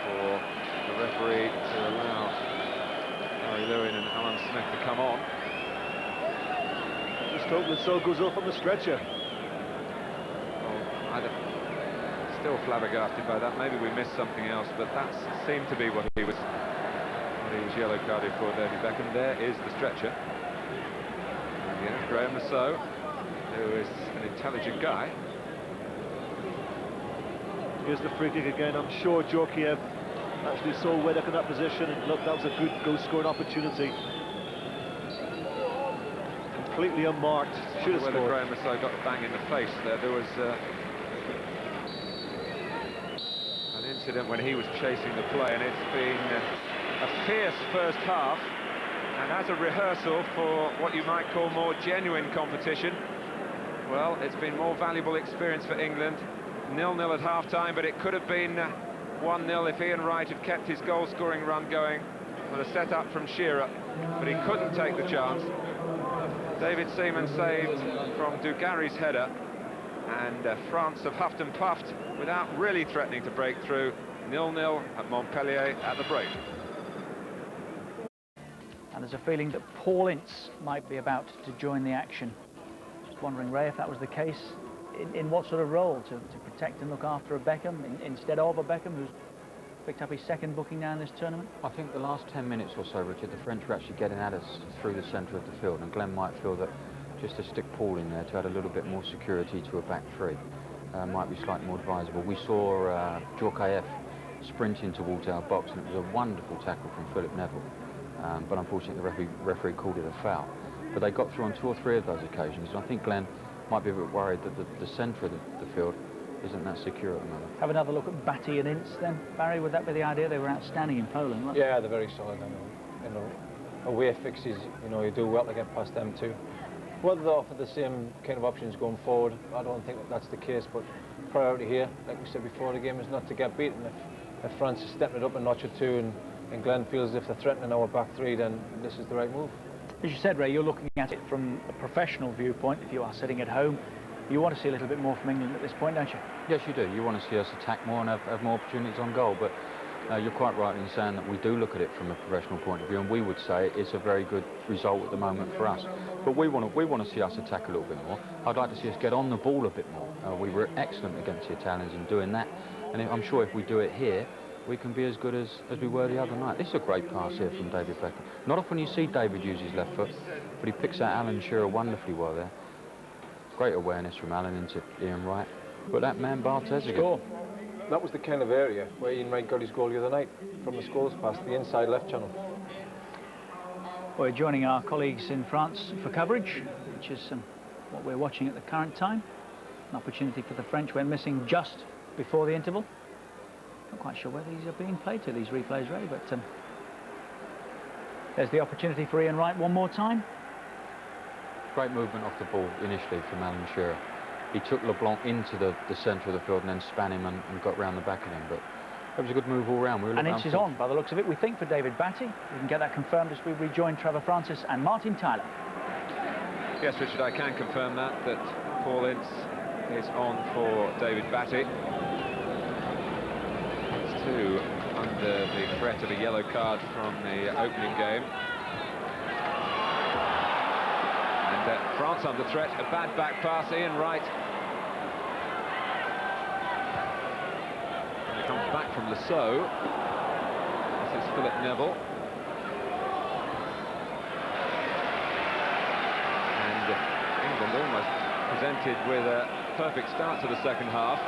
for the referee to allow Harry Lewin and Alan Smith to come on. Just hope Lasso goes off on the stretcher. Well, still flabbergasted by that. Maybe we missed something else, but that seemed to be what he was yellow carded for, David Beckham. There is the stretcher. And yeah, Graham Lasso, who is an intelligent guy. Here's the free kick again. I'm sure Djorkaeff actually saw Wadek in that position, and look, that was a good goal-scoring opportunity. Completely unmarked. Should have Whether scored. Graham Lasso got a bang in the face there. There was an incident when he was chasing the play, and it's been a fierce first half. And as a rehearsal for what you might call more genuine competition, well, it's been more valuable experience for England. 0-0 at half-time, but it could have been 1-0 if Ian Wright had kept his goal-scoring run going with a set-up from Shearer, but he couldn't take the chance. David Seaman saved from Dugarry's header, and France have huffed and puffed without really threatening to break through. 0-0 at Montpellier at the break. And there's a feeling that Paul Ince might be about to join the action. Just wondering, Ray, if that was the case, in what sort of role? To protect and look after a Beckham instead of a Beckham who's picked up his second booking now in this tournament? I think the last 10 minutes or so, Richard, the French were actually getting at us through the centre of the field, and Glenn might feel that just to stick Paul in there to add a little bit more security to a back three might be slightly more advisable. We saw Djorkaeff sprinting towards our box, and it was a wonderful tackle from Philip Neville, but unfortunately the referee called it a foul. But they got through on 2 or 3 of those occasions, and I think Glenn might be a bit worried that the centre of the field isn't that secure at the moment. Have another look at Batty and Ince then, Barry. Would that be the idea? They were outstanding in Poland, weren't they? Yeah, they're very solid. Away fixes, you do well to get past them too. Whether they offer the same kind of options going forward, I don't think that's the case, but priority here, like we said before the game, is not to get beaten. If France is stepping it up a notch or two and and Glenn feels as if they're threatening our back three, then this is the right move. As you said, Ray, you're looking at it from a professional viewpoint. If you are sitting at home, you want to see a little bit more from England at this point, don't you? Yes, you do. You want to see us attack more and have more opportunities on goal. But you're quite right in saying that we do look at it from a professional point of view, and we would say it's a very good result at the moment for us. But we want to see us attack a little bit more. I'd like to see us get on the ball a bit more. We were excellent against the Italians in doing that, and I'm sure if we do it here, we can be as good as we were the other night. This is a great pass here from David Beckham. Not often you see David use his left foot, but he picks out Alan Shearer wonderfully well there. Great awareness from Alan into Ian Wright. But that man Barthez again. That was the kind of area where Ian Wright got his goal the other night, from the scores pass, the inside left channel. We're joining our colleagues in France for coverage, which is what we're watching at the current time. An opportunity for the French when missing just before the interval. Not quite sure where these are being played to, these replays, Ray, but there's the opportunity for Ian Wright one more time. Great movement off the ball initially from Alan Shearer. He took LeBlanc into the centre of the field and then span him and got round the back of him. But it was a good move all round. And inches on by the looks of it, we think, for David Batty. We can get that confirmed as we rejoin Trevor Francis and Martin Tyler. Yes, Richard, I can confirm that Paul Ince is on for David Batty. It's two under the threat of a yellow card from the opening game. And France under threat, a bad back pass, Ian Wright. And he comes back from Lasso. This is Philip Neville. And England almost presented with a perfect start to the second half.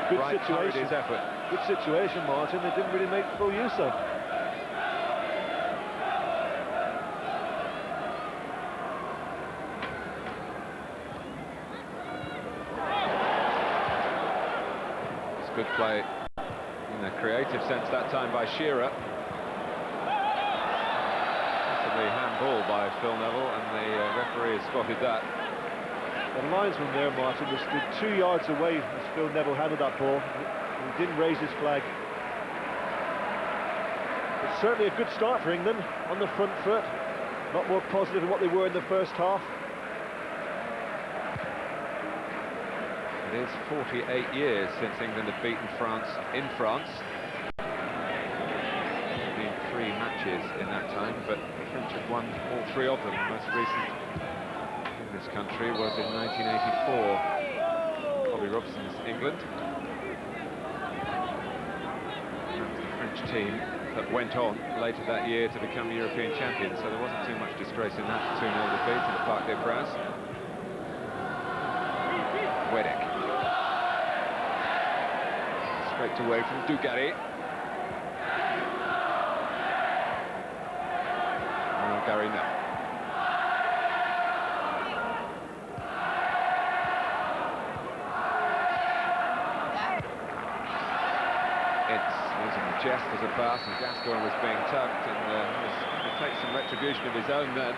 Good Wright hurried situation. his effort. Good situation, Martin. They didn't really make full use of. Good play in a creative sense that time by Shearer. Possibly handball by Phil Neville, and the referee has spotted that. The linesman there, Martin, was stood 2 yards away as Phil Neville handled that ball. He didn't raise his flag. It's certainly a good start for England on the front foot. Not more positive than what they were in the first half. It is 48 years since England have beaten France in France. There have been 3 matches in that time, but the French have won all 3 of them. The most recent in this country was in 1984. Bobby Robson's England. That was the French team that went on later that year to become European champions, so there wasn't too much disgrace in that 2-0 defeat in the Parc des Princes. Wedek. Straight away from Dugarry. Gary now. It's using the chest as a pass, and Gascoigne was being tugged, and he'll take some retribution of his own then.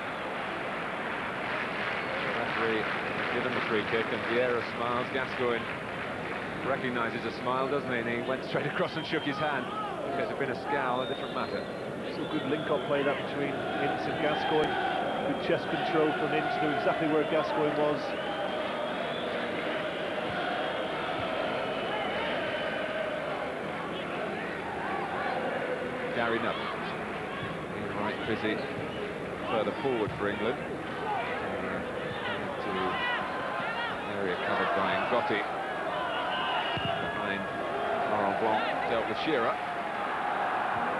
The referee has given the free kick, and Vieira smiles. Gascoigne recognises a smile, doesn't he? And he went straight across and shook his hand. If it had been a scowl, a different matter. So good link-up play that between Ince and Gascoigne. Good chest control from Ince, knew exactly where Gascoigne was. Gary Neville. Ian Wright busy further forward for England. To area covered by Ngotti. Behind Laurent Blanc, dealt with Shearer.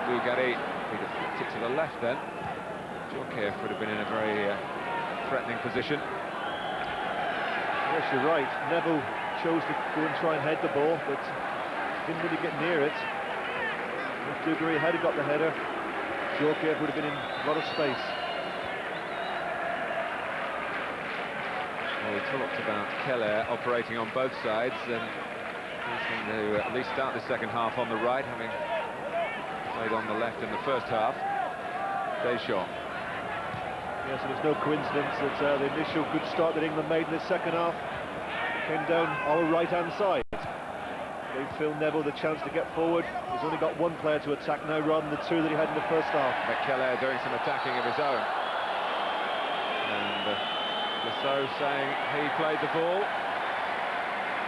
Dugarry, he deflects it to the left then. Djorkaeff would have been in a very threatening position. Yes, you're right. Neville chose to go and try and head the ball, but didn't really get near it. If Dugarry had got the header, Djorkaeff would have been in a lot of space. Well, we talked about Keller operating on both sides, and he's going to at least start the second half on the right, having played on the left in the first half. Deschamps. Yes, and it's no coincidence that the initial good start that England made in the second half came down our right-hand side. They Phil Neville the chance to get forward. He's only got one player to attack now rather than the two that he had in the first half. Keller doing some attacking of his own. And Lasso saying he played the ball.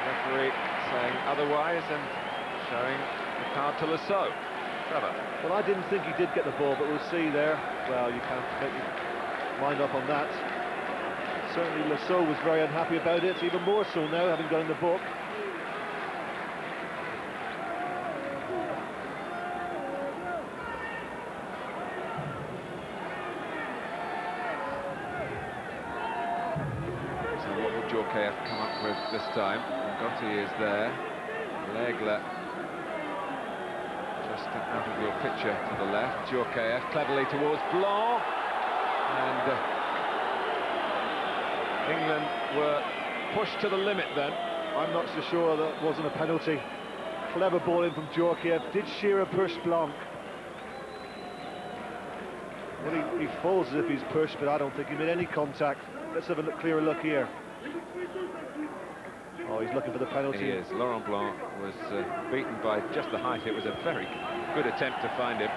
Referee saying otherwise and showing the card to Lasso. Trevor. Well, I didn't think he did get the ball, but we'll see there. Well, you can't make your mind up on that. Certainly Lasso was very unhappy about it, even more so now, having got in the book. So what will Djorkaeff come up with this time? Gotti is there. L'Aigle just out of your picture to the left. Djorkaeff cleverly towards Blanc. And England were pushed to the limit then. I'm not so sure that wasn't a penalty. Clever ball in from Djorkaeff. Did Shearer push Blanc? Well, he falls as if he's pushed, but I don't think he made any contact. Let's have a clearer look here. Oh, he's looking for the penalty. He is. Laurent Blanc was beaten by just the height. It was a very good attempt to find him.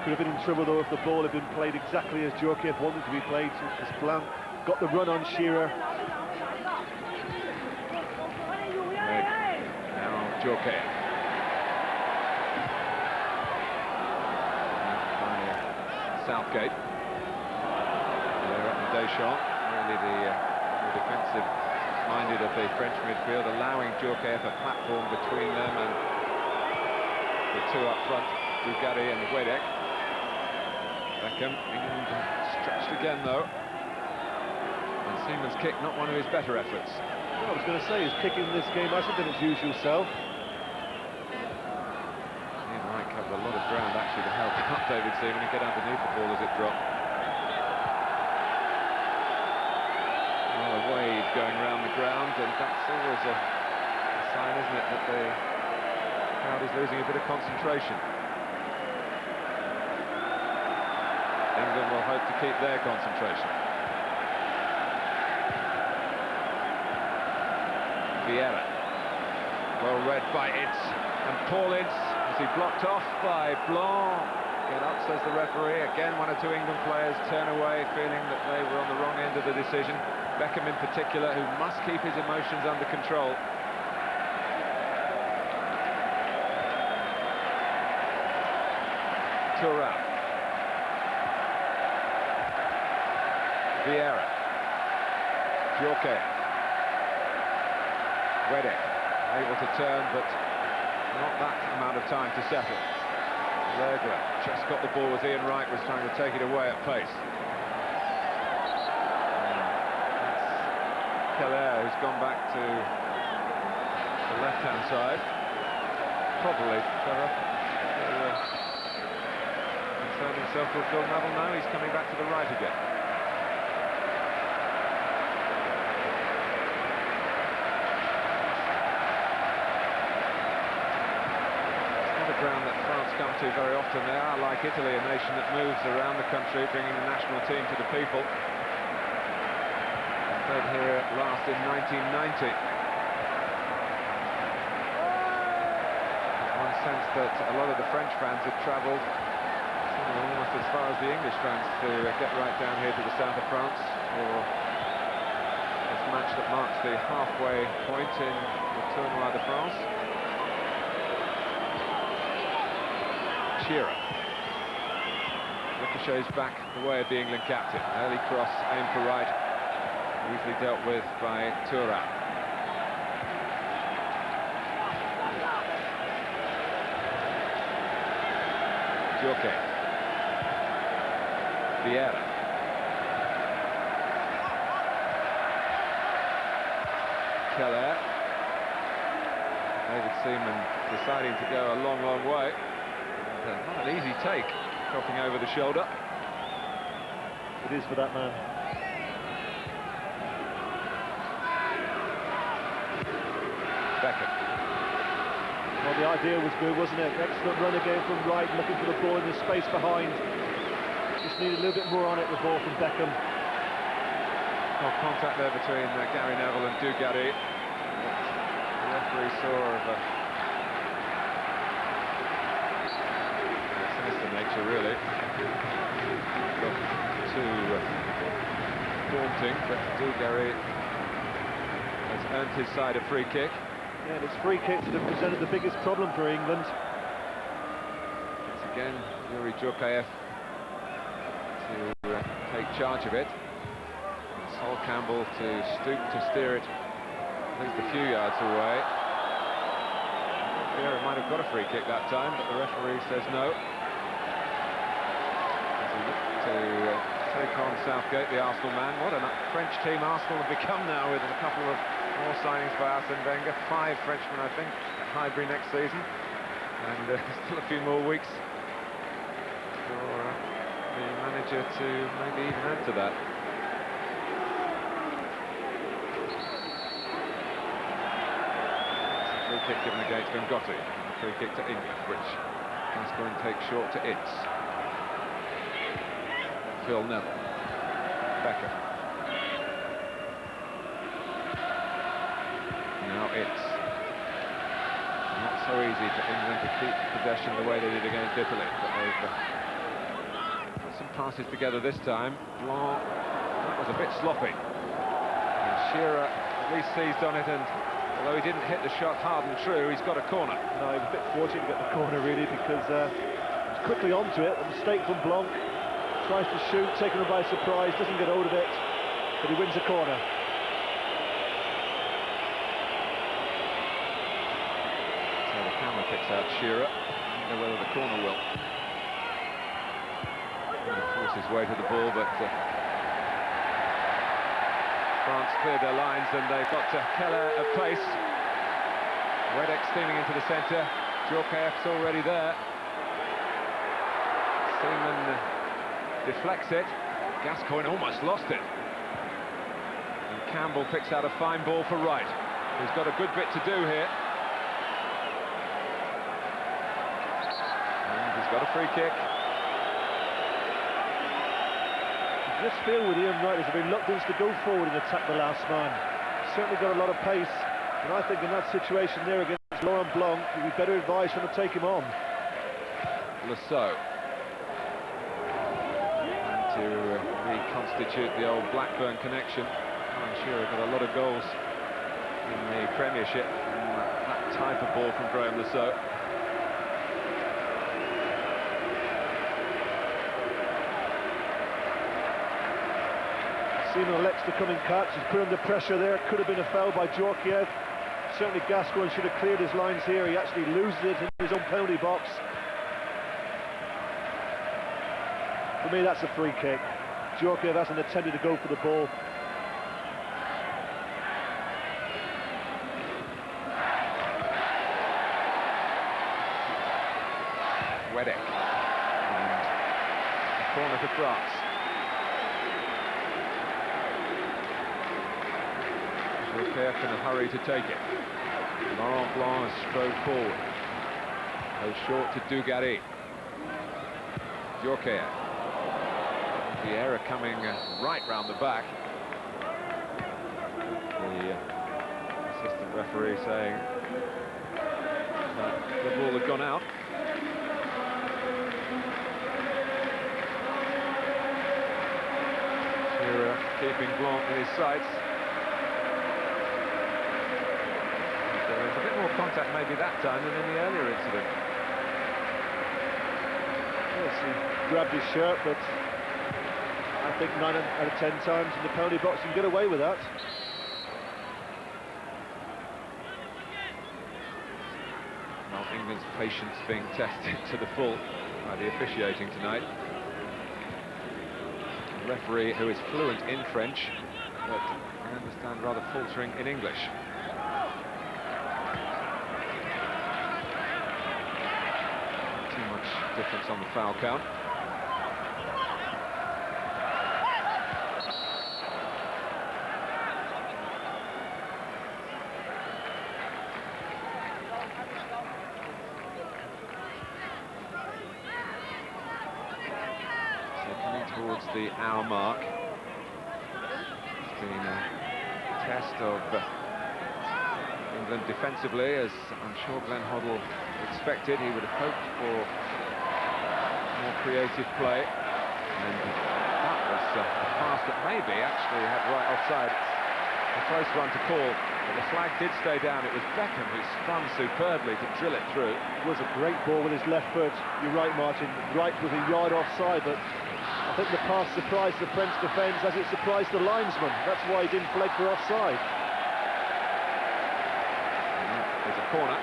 Could have been in trouble though if the ball had been played exactly as Djorkaeff wanted to be played. As Blanc got the run on Shearer. Now Djorkaeff. By Southgate. And Deschamps, really the defensive-minded of the French midfield, allowing Djorkaeff a platform between them and the two up front, Dugarry and Wedek. Beckham, England stretched again though. And Seaman's kick, not one of his better efforts. Well, I was going to say, his kicking in this game hasn't been his usual self. Ian Wright covered a lot of ground actually to help out David Seaman and get underneath the ball as it dropped. Well, a wave going round the ground, and that's always a sign, isn't it, that the crowd is losing a bit of concentration. England will hope to keep their concentration. Vieira, well read by Ince, and Paul Ince, as he blocked off by Blanc. Get up, says the referee. Again, one or two England players turn away, feeling that they were on the wrong end of the decision. Beckham in particular, who must keep his emotions under control. Thuram. Vieira. Djorkaeff. Wedek able to turn, but not that amount of time to settle. L'Aigle just got the ball as Ian Wright was trying to take it away at pace. Keller, who's gone back to the left-hand side. Probably, Trevor. Concerned himself with Phil Neville now. He's coming back to the right again. Ground that France come to very often. They are, like Italy, a nation that moves around the country, bringing the national team to the people. They played here last in 1990. One sense that a lot of the French fans had travelled almost as far as the English fans to get right down here to the south of France for this match that marks the halfway point in the Turnoi de France. Shearer ricochets back the way of the England captain. Early cross, aimed for right, easily dealt with by Thuram. Djorkaeff. Vieira. Keller. David Seaman deciding to go a long, long way. Not an easy take, dropping over the shoulder. It is for that man. Beckham. Well, the idea was good, wasn't it? Excellent run again from Wright, looking for the ball in the space behind. Just needed a little bit more on it, the ball from Beckham. Well, contact there between Gary Neville and Dugarry. The referee saw of a pressure, really. Not too daunting, but Dugarry has earned his side a free kick. Yeah, and it's free kicks that have presented the biggest problem for England. Once again, Yuri Djorkaeff to take charge of it. And Sol Campbell to stoop to steer it at least a few yards away. Vieira might have got a free kick that time, but the referee says no. As he looked to take on Southgate, the Arsenal man. What a French team Arsenal have become now, with a couple of more signings by Arsene Wenger. 5 Frenchmen, I think, at Highbury next season. And still a few more weeks for the manager to maybe even add to that. Free kick given against Ngozi. Free kick to England, which Gascoigne takes short to Ince. Phil Neville. Becker. Now Ince. Not so easy for England to keep possession the way they did against Italy, but they've put some passes together this time. Blanc, that was a bit sloppy. And Shearer at least seized on it, and although he didn't hit the shot hard and true, he's got a corner. No, he was a bit fortunate to get the corner, really, because he was quickly onto it. A mistake from Blanc. Tries to shoot, taken him by surprise, doesn't get hold of it, but he wins the corner. So the camera picks out Shearer. I don't know whether the corner will. He'll force his way to the ball, but France cleared their lines, and they've got Keller at pace. Wedek steaming into the centre. Djorkaeff's already there. Seaman deflects it. Gascoigne almost lost it. And Campbell picks out a fine ball for Wright, who's got a good bit to do here. And he's got a free kick. You just feel with Ian Wright there's a reluctance to go forward and attack the last man. Certainly got a lot of pace, and I think in that situation there against Laurent Blanc, he'd be better advised trying to take him on. Lasso. To reconstitute the old Blackburn connection. I'm sure he got a lot of goals in the Premiership from that type of ball from Graham Lasso. Seaman elects to come in catch. He's put under pressure there. Could have been a foul by Djorkaeff. Certainly Gascoigne should have cleared his lines here. He actually loses it in his own penalty box. For me, that's a free kick. Djorkaeff hasn't attempted to go for the ball. Wedek. And a corner for France. Djorkaeff in a hurry to take it. Laurent Blanc has strode forward. Goes short to Dugarry. Djorkaeff. Vieira coming right round the back. The assistant referee saying that the ball had gone out. Shearer keeping Blanc in his sights. There was a bit more contact maybe that time than in the earlier incident. Yes, he grabbed his shirt, but I think 9 out of 10 times in the penalty box you can get away with that. Well, England's patience being tested to the full by the officiating tonight. A referee who is fluent in French, but I understand rather faltering in English. Too much difference on the foul count. Towards the hour mark. It's been a test of England defensively, as I'm sure Glenn Hoddle expected. He would have hoped for more creative play. And that was a pass that maybe actually had right offside. A close one to Paul, but the flag did stay down. It was Beckham who spun superbly to drill it through. It was a great ball with his left foot. You're right, Martin. Right was a yard offside, but I think the pass surprised the French defence as it surprised the linesman. That's why he didn't flag for offside. There's a corner.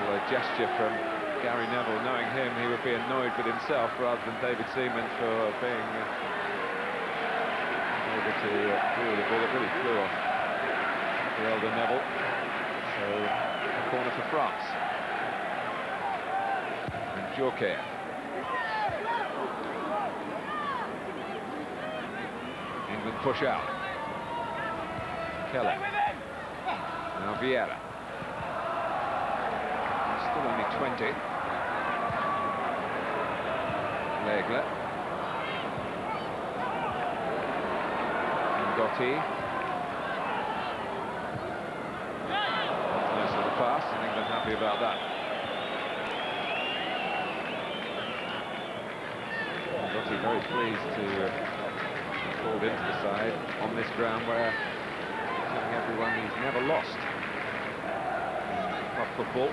A gesture from Gary Neville. Knowing him, he would be annoyed with himself rather than David Seaman for being able to do the ball. It really flew off the elder Neville. So a corner for France. And Djorkaeff. England push out. Keller. Now Vieira. Still only 20. Legler. Gotti. Nice little pass, and England happy about that. Gotti very pleased to be called into the side on this ground where he's telling everyone he's never lost club football.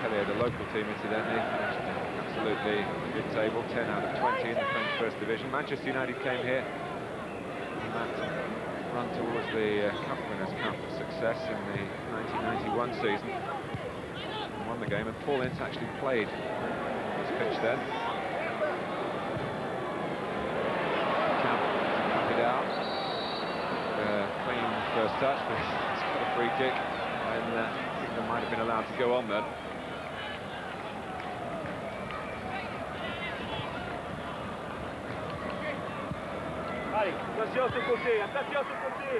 Montpellier, the local team incidentally, finished absolutely mid-table, 10 out of 20 in the French First Division. Manchester United came here on that run towards the Cup Winners' Cup success in the 1991 season. And won the game, and Paul Ince actually played this pitch then. Camp cut it out. Clean first touch, but it's got a free kick, and England might have been allowed to go on then. Attention sur côté, attention sur côté.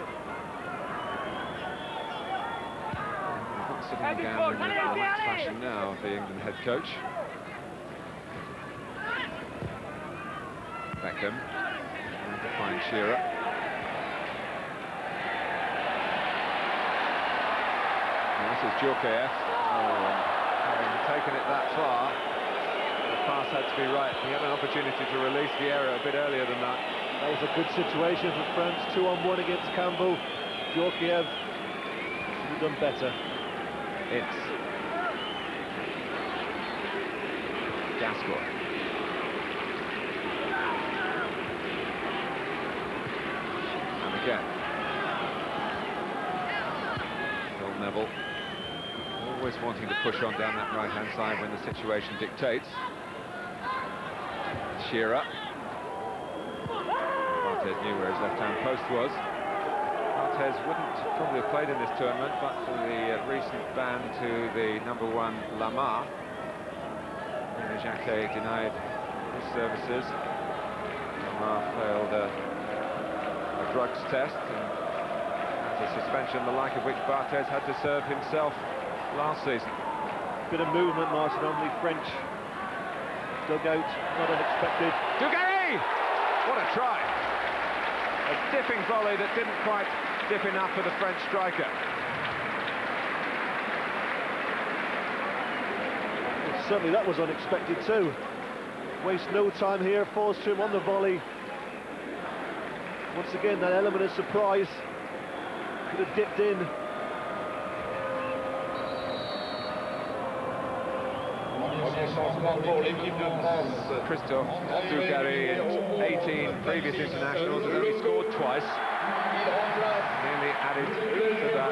Sitting down in a relaxed fashion now, the England head coach. Beckham trying to find Shearer. And this is Djorkaeff. Having taken it that far, the pass had to be right. He had an opportunity to release Vieira a bit earlier than that. That was a good situation for France, 2-on-1 against Campbell. Djorkaeff should have done better. It's Gascoigne. And again. Phil Neville always wanting to push on down that right-hand side when the situation dictates. Shearer. Barthez knew where his left-hand post was. Barthez wouldn't probably have played in this tournament, but for the recent ban to the #1 Lamar. Jacquet denied his services. Lamar failed a drugs test and has a suspension the like of which Barthez had to serve himself last season. Bit of movement, Martin, on the French dugout, not unexpected. Dugarry! What a try! A dipping volley that didn't quite dip enough for the French striker. Well, certainly that was unexpected too. Waste no time here, falls to him on the volley. Once again, that element of surprise. Could have dipped in. Christophe Dugarry, 18 previous internationals, has only scored twice. Nearly added to that.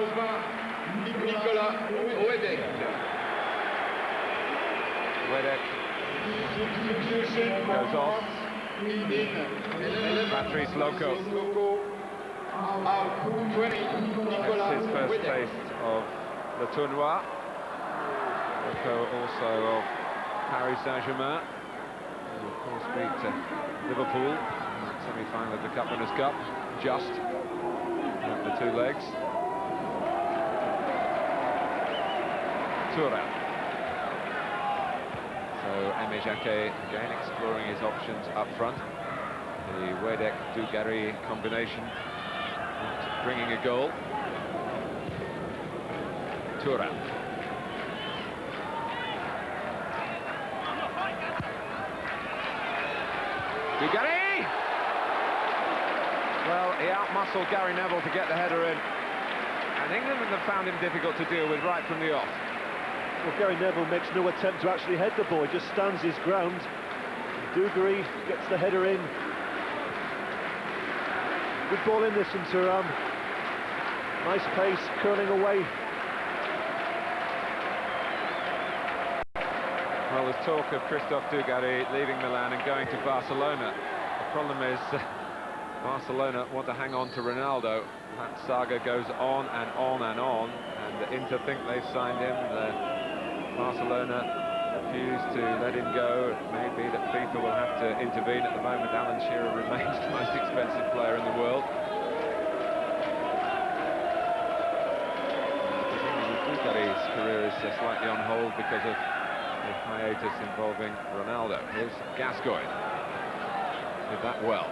Wedek goes off. Patrice Loco. That's his first taste of the Turnoi. Loco also of Paris Saint-Germain, who of course beat Liverpool in that semi-final of the Cup Winners' Cup, just at the two legs. Thuram. So Aimé Jacquet again exploring his options up front. The Wedek-Dugarry combination not bringing a goal. Thuram. Dugarry! Well, he outmuscled Gary Neville to get the header in. And England have found him difficult to deal with right from the off. Well, Gary Neville makes no attempt to actually head the ball, he just stands his ground. Dugarry gets the header in. Good ball in this from Thuram. Nice pace, curling away. Well, there's talk of Christophe Dugarry leaving Milan and going to Barcelona. The problem is Barcelona want to hang on to Ronaldo. That saga goes on and on and on, and Inter think they've signed him. Barcelona refuse to let him go. It may be that FIFA will have to intervene. At the moment, Alan Shearer remains the most expensive player in the world. Dugarry's career is slightly on hold because of the hiatus involving Ronaldo. Here's Gascoigne. Did that well.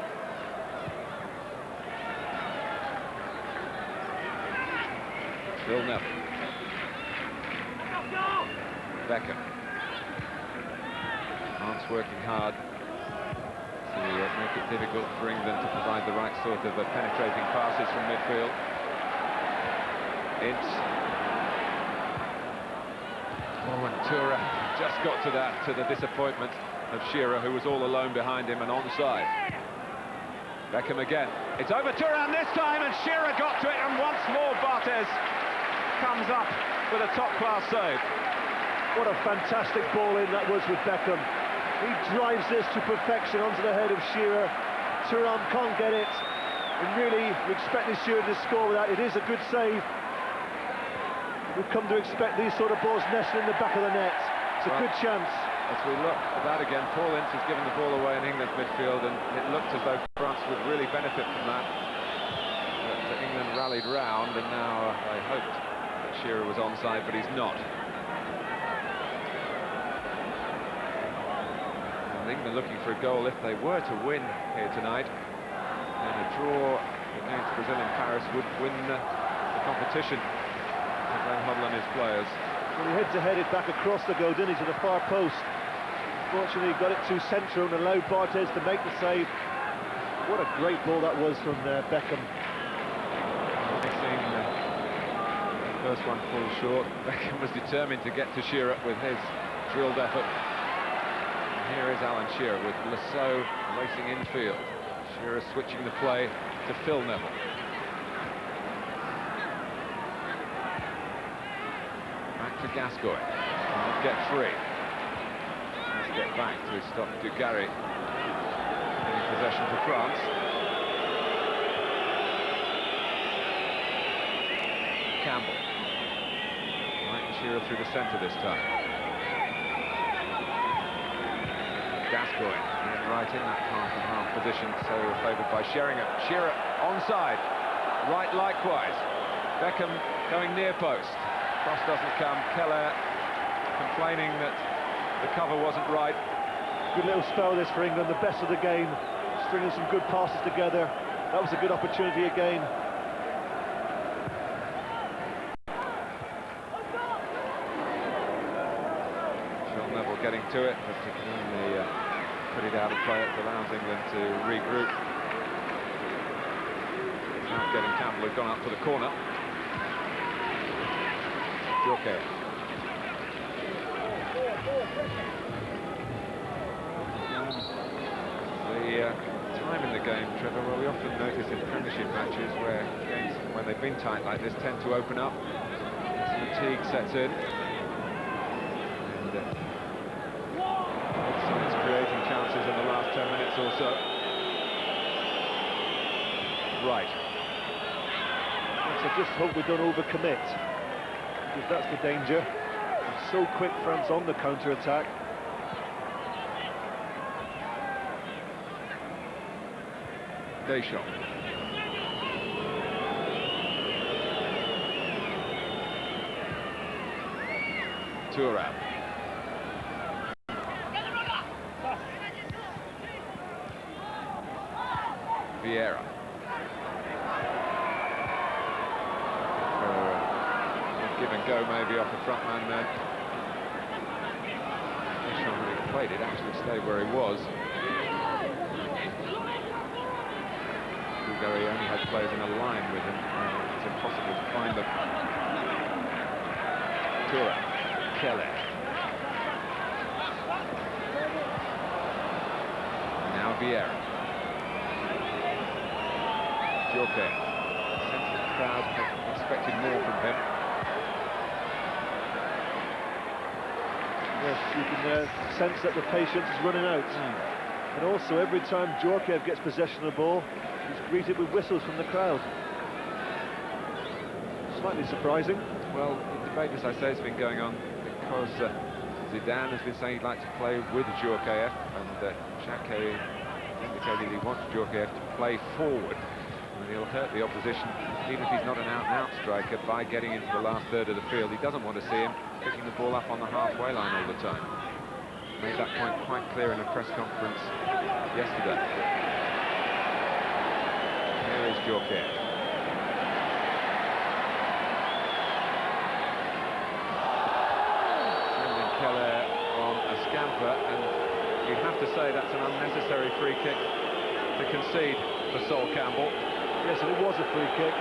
Phil Neville. Beckham. France working hard to make it difficult for England to provide the right sort of penetrating passes from midfield. Ince. Oh, and Thuram just got to that, to the disappointment of Shearer, who was all alone behind him and onside. Beckham again. It's over Thuram this time, and Shearer got to it, and once more Barthez comes up with a top-class save. What a fantastic ball in that was with Beckham. He drives this to perfection onto the head of Shearer. Thuram can't get it. And really, we expected Shearer to score with that. It is a good save. We've come to expect these sort of balls nesting in the back of the net. It's a good chance. As we look at that again, Paul Ince has given the ball away in England's midfield, and it looked as though France would really benefit from that. But England rallied round, and now I hoped that Shearer was onside, but he's not. And England looking for a goal if they were to win here tonight. And a draw against Brazil in Paris would win the competition. Van Hoddle and his players. Well, he head-to-head it back across the goal, didn't he, to the far post. Fortunately, he got it too central and allowed Barthez to make the save. What a great ball that was from Beckham. We've seen the first one fall short. Beckham was determined to get to Shearer with his drilled effort. And here is Alan Shearer with Lasso racing infield. Shearer switching the play to Phil Neville. To Gascoigne, and get free. Let's get back to stop Dugarry getting possession for France. Campbell. Right, Shearer through the centre this time. Gascoigne, and right in that half-and-half position, so favoured by Sheringham. Shearer onside, right likewise. Beckham going near post. Cross doesn't come. Keller complaining that the cover wasn't right. Good little spell this for England, the best of the game, stringing some good passes together. That was a good opportunity again. Phil Neville getting to it, but to only put it out of play, it allows England to regroup. Now getting Campbell, who's gone up for the corner. Okay. The time in the game, Trevor, well, we often notice in Premiership matches where games, when they've been tight like this, tend to open up. Fatigue sets in. And both sides creating chances in the last 10 minutes or so. Right. So just hope we don't overcommit. Because that's the danger. It's so quick, France on the counter-attack. Deschamps. Thuram. Vieira. Give and go maybe off the front man there. Deschamps, when he played it, actually stayed where he was. Bulgaria only had players in a line with him, and it's impossible to find them. Tura, Kelly. Now Vieira. Djorkaeff. Sense the crowd have expected more from him. Yes, you can sense that the patience is running out. And also, every time Djorkaeff gets possession of the ball, he's greeted with whistles from the crowd. Slightly surprising. Well, the debate, as I say, has been going on because Zidane has been saying he'd like to play with Djorkaeff, and Jacquet indicated he wants Djorkaeff to play forward, and he'll hurt the opposition, even if he's not an out-and-out striker, by getting into the last third of the field. He doesn't want to see him picking the ball up on the halfway line all the time. Made that point quite clear in a press conference yesterday. Here is Djorkaeff. Sending Keller on a scamper, and you have to say that's an unnecessary free kick to concede for Sol Campbell. Yes, and it was a free kick.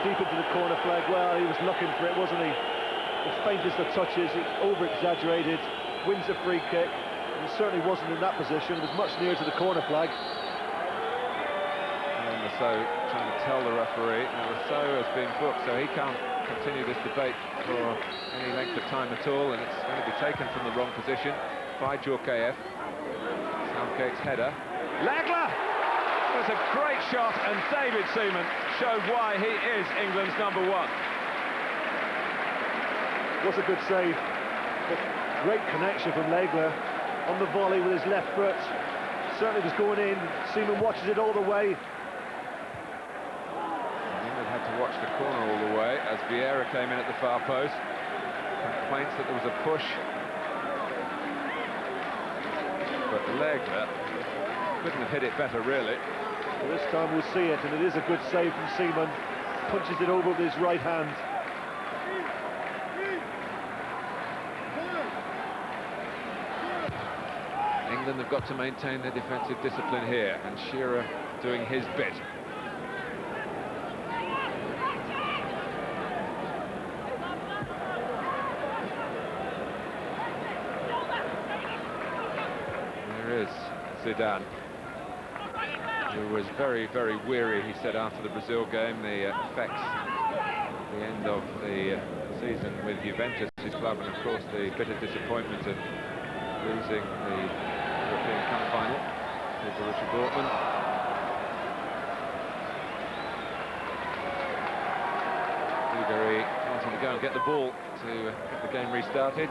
Deep into the corner flag. Well, he was looking for it, wasn't he? The faintest of touches, he over-exaggerated, wins a free kick. And he certainly wasn't in that position. It was much nearer to the corner flag. And Lasso trying to tell the referee. Now Lasso has been booked, so he can't continue this debate for any length of time at all, and it's going to be taken from the wrong position by Djorkaeff. Southgate's header. Legler! It was a great shot, and David Seaman showed why he is England's #1. Was a good save. But great connection from Legler on the volley with his left foot. Certainly was going in. Seaman watches it all the way. England had to watch the corner all the way as Vieira came in at the far post. Complaints that there was a push. But Legler couldn't have hit it better, really. Well, this time we'll see it, and it is a good save from Seaman. Punches it over with his right hand. England have got to maintain their defensive discipline here, and Shearer doing his bit. There is Zidane, who was very, very weary, he said, after the Brazil game. The effects at the end of the season with Juventus, his club, and of course the bitter disappointment of losing the European Cup final to Borussia Dortmund. Bulgaria wanting to go and get the ball to get the game restarted.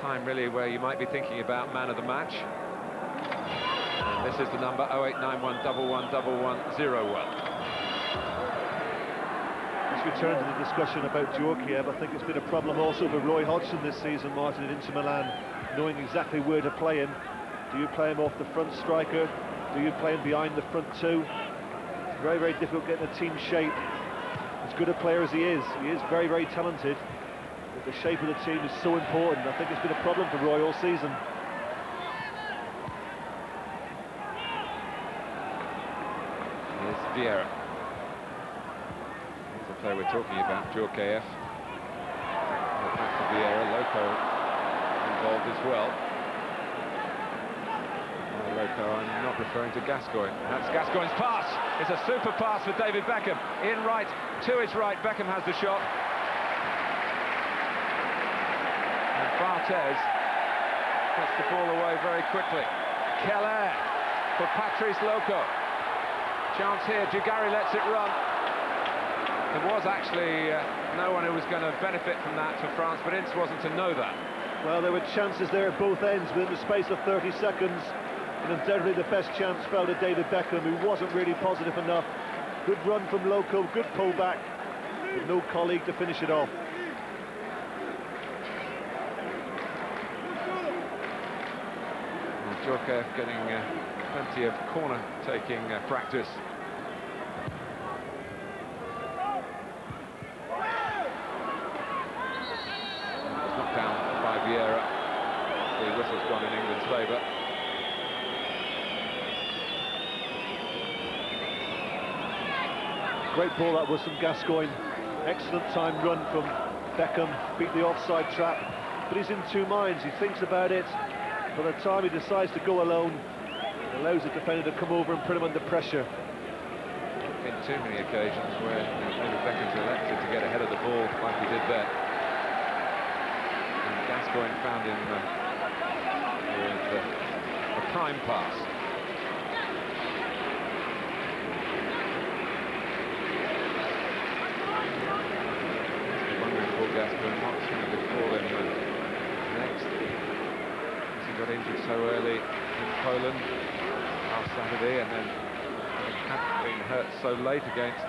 Time really where you might be thinking about man of the match. And this is the number 0891 111101. Let's return to the discussion about Djorkaeff. I think it's been a problem also for Roy Hodgson this season, Martin, at Inter Milan, knowing exactly where to play him. Do you play him off the front striker? Do you play him behind the front two? It's very, very difficult getting a team shape. As good a player as he is very, very talented. But the shape of the team is so important. I think it's been a problem for Roy all season. Here's Vieira. Here's the player we're talking about, Djorkaeff. Back to Vieira, Loco involved as well. Loco, I'm not referring to Gascoigne. That's Gascoigne's pass. It's a super pass for David Beckham. In right, to his right, Beckham has the shot. And Barthez puts the ball away very quickly. Keller for Patrice Loco. Chance here, Jugari lets it run. There was actually no one who was going to benefit from that for France, but Ince wasn't to know that. Well, there were chances there at both ends within the space of 30 seconds. And undoubtedly the best chance fell to David Beckham, who wasn't really positive enough. Good run from Loco, good pullback, but no colleague to finish it off. Djorkaeff getting plenty of corner-taking practice. It was knocked down by Vieira. The whistle's gone in England's favour. Great ball that was from Gascoigne. Excellent time run from Beckham, beat the offside trap. But he's in two minds, he thinks about it. By the time he decides to go alone, he allows the defender to come over and put him under pressure. Been too many occasions where maybe Beckham's elected to get ahead of the ball like he did there. And Gascoigne found him with a prime pass. Gascoigne what's going to befall him next, because he got injured so early in Poland last Saturday, and then had been hurt so late against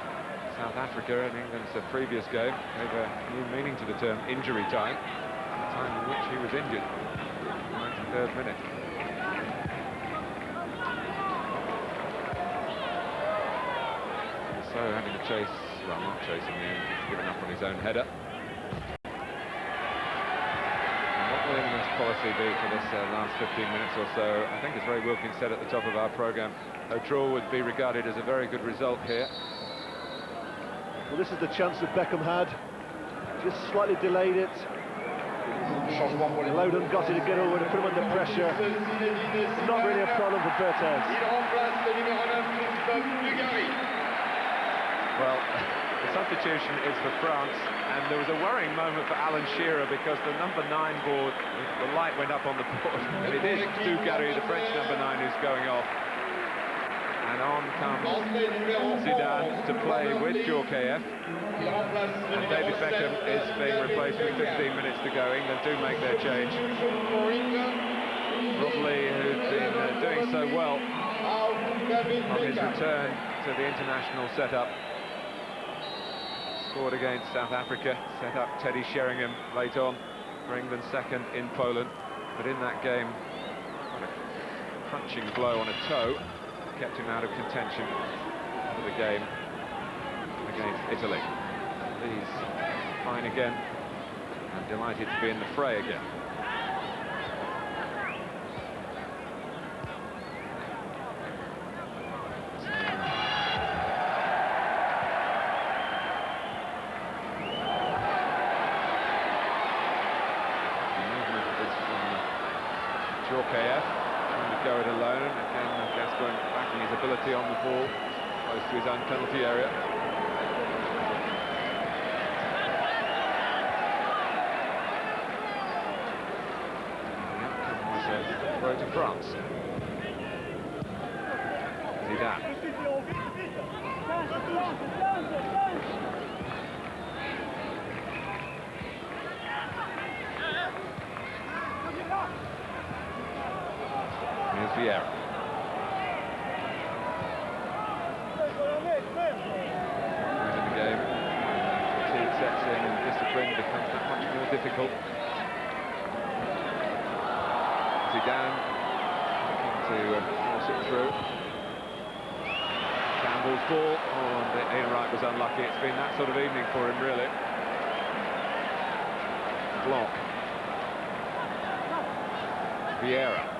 South Africa in England's previous game, gave a new meaning to the term injury time, the time in which he was injured, 93rd minute. So having to chase, well, not chasing him, given up on his own header. England's policy be for this last 15 minutes or so? I think, as Ray Wilkins said at the top of our programme, a draw would be regarded as a very good result here. Well, this is the chance that Beckham had, just slightly delayed it, allowed Ngozi to get over to put him under pressure. Not really a problem for Berthez. Well, the substitution is for France, and there was a worrying moment for Alan Shearer, because the number 9 board, the light went up on the board, and it is Dugarry, the French number 9, who's going off. And on comes Zidane to play with Djorkaeff, and David Beckham is being replaced with 15 minutes to go. England do make their change. Rob Lee, who's been doing so well on his return to the international setup, scored against South Africa, set up Teddy Sheringham late on for England's second in Poland, but in that game, quite a crunching blow on a toe kept him out of contention for the game against Italy. He's fine again and delighted to be in the fray again. Djorkaeff trying to go it alone. Again, Gascoigne backing his ability on the ball, close to his own penalty area. The outcome was a throw to France. Zidane. Here's Vieira. Right in the game, fatigue sets in and discipline becomes that much more difficult. Zidane looking to force it through. Campbell's ball, and Ian Wright was unlucky. It's been that sort of evening for him, really. Blanc. Vieira.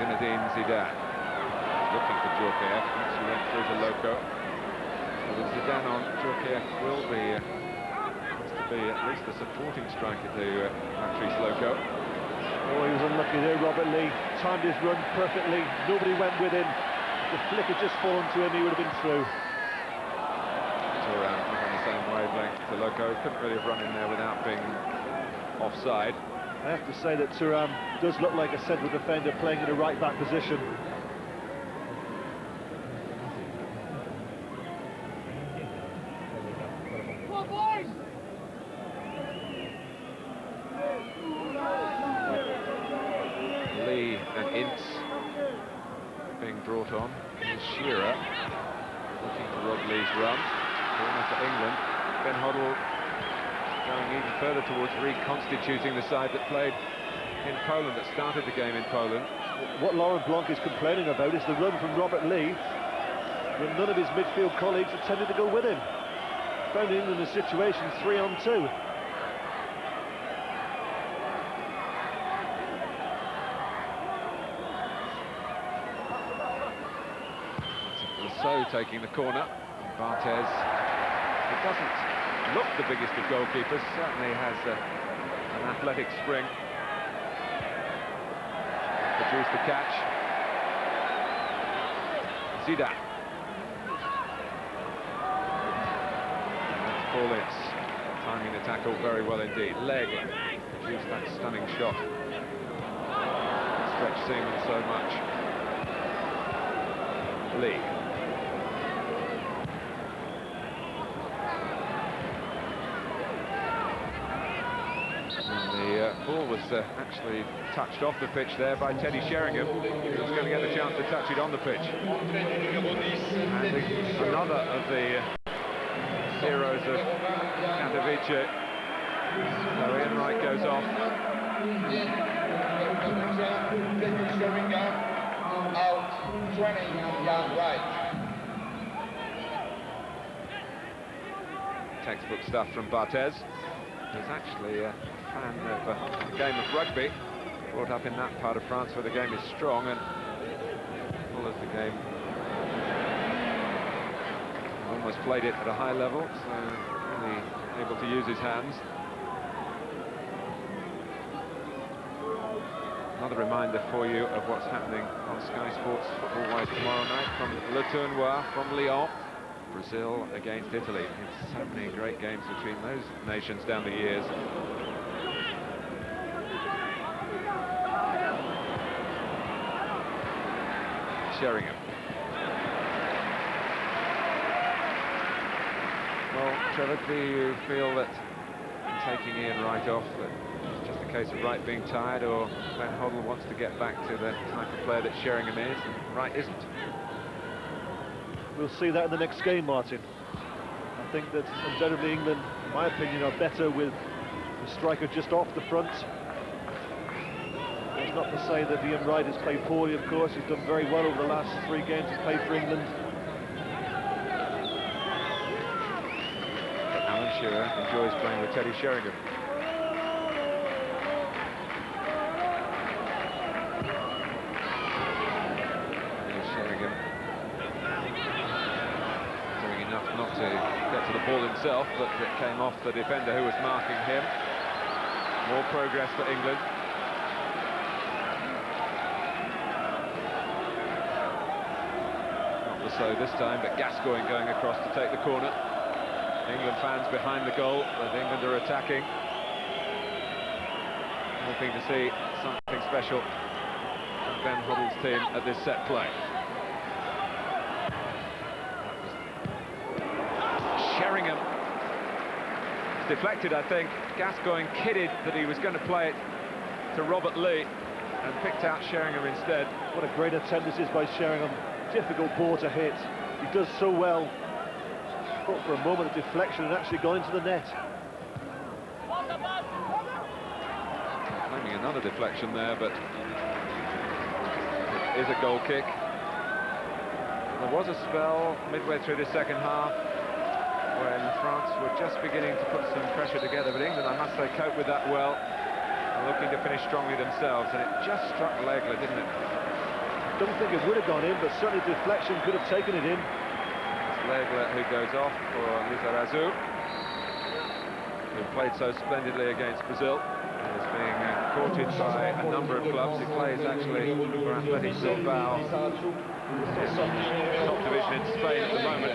Zinedine Zidane looking for Djorkaeff. She went through to Loco. So with Zidane on, Djorkaeff will be has to be at least a supporting striker to Patrice Loco. Oh, he was unlucky there, Robert Lee. Timed his run perfectly. Nobody went with him. The flick had just fallen to him, he would have been through. Thuram on the same wavelength to Loco. Couldn't really have run in there without being offside. I have to say that Thuram does look like a central defender playing in a right-back position. Lee and Ince being brought on. Here's Shearer looking for Rob Lee's run. Corner for England. Ben Hoddle going even further towards reconstituting the side that played in Poland, that started the game in Poland. What Laurent Blanc is complaining about is the run from Robert Lee, when none of his midfield colleagues attempted to go with him. Found England in a situation 3-on-2. So taking the corner, Barthez, he doesn't look the biggest of goalkeepers, certainly has an athletic spring. Produced the catch. Zidane. That's Paulitz, timing the tackle very well indeed. Legler produced that stunning shot. Stretched Seaman so much. Lee. The ball was actually touched off the pitch there by Teddy Sheringham, who was going to get the chance to touch it on the pitch. And another of the heroes of Katowice. So Ian Wright goes off. Sheringham out, 20-yard right. Textbook stuff from Barthez. He's actually a fan of the game of rugby, brought up in that part of France where the game is strong and follows the game. Almost played it at a high level, so really able to use his hands. Another reminder for you of what's happening on Sky Sports football-wise tomorrow night from Le Tournoi, from Lyon. Brazil against Italy. It's so many great games between those nations down the years. Sheringham. Well, Trevor, do you feel that taking Ian Wright off, that it's just a case of Wright being tired, or Van Hoddle wants to get back to the type of player that Sheringham is and Wright isn't? We'll see that in the next game, Martin. I think that undoubtedly England, in my opinion, are better with the striker just off the front. It's not to say that Ian Wright has played poorly, of course. He's done very well over the last 3 games he's played for England. But Alan Shearer enjoys playing with Teddy Sheringham. Sheringham doing enough not to get to the ball himself, but it came off the defender who was marking him. More progress for England. So this time, but Gascoigne going across to take the corner. England fans behind the goal, but England are attacking. Hoping to see something special from Ben Hoddle's team at this set play. Sheringham. It's deflected, I think. Gascoigne kidded that he was going to play it to Robert Lee and picked out Sheringham instead. What a great attempt this is by Sheringham. Difficult ball to hit. He does so well. Thought for a moment of deflection and actually gone into the net. Claiming another deflection there, but it is a goal kick. There was a spell midway through the second half when France were just beginning to put some pressure together, but England, I must say, coped with that well, and looking to finish strongly themselves, and it just struck Legler, didn't it? Don't think it would have gone in, but certainly deflection could have taken it in. It's Legler who goes off for Lizarazu, who played so splendidly against Brazil. He is being courted by a number of clubs. He plays actually for Athletic Bilbao, top division in Spain at the moment.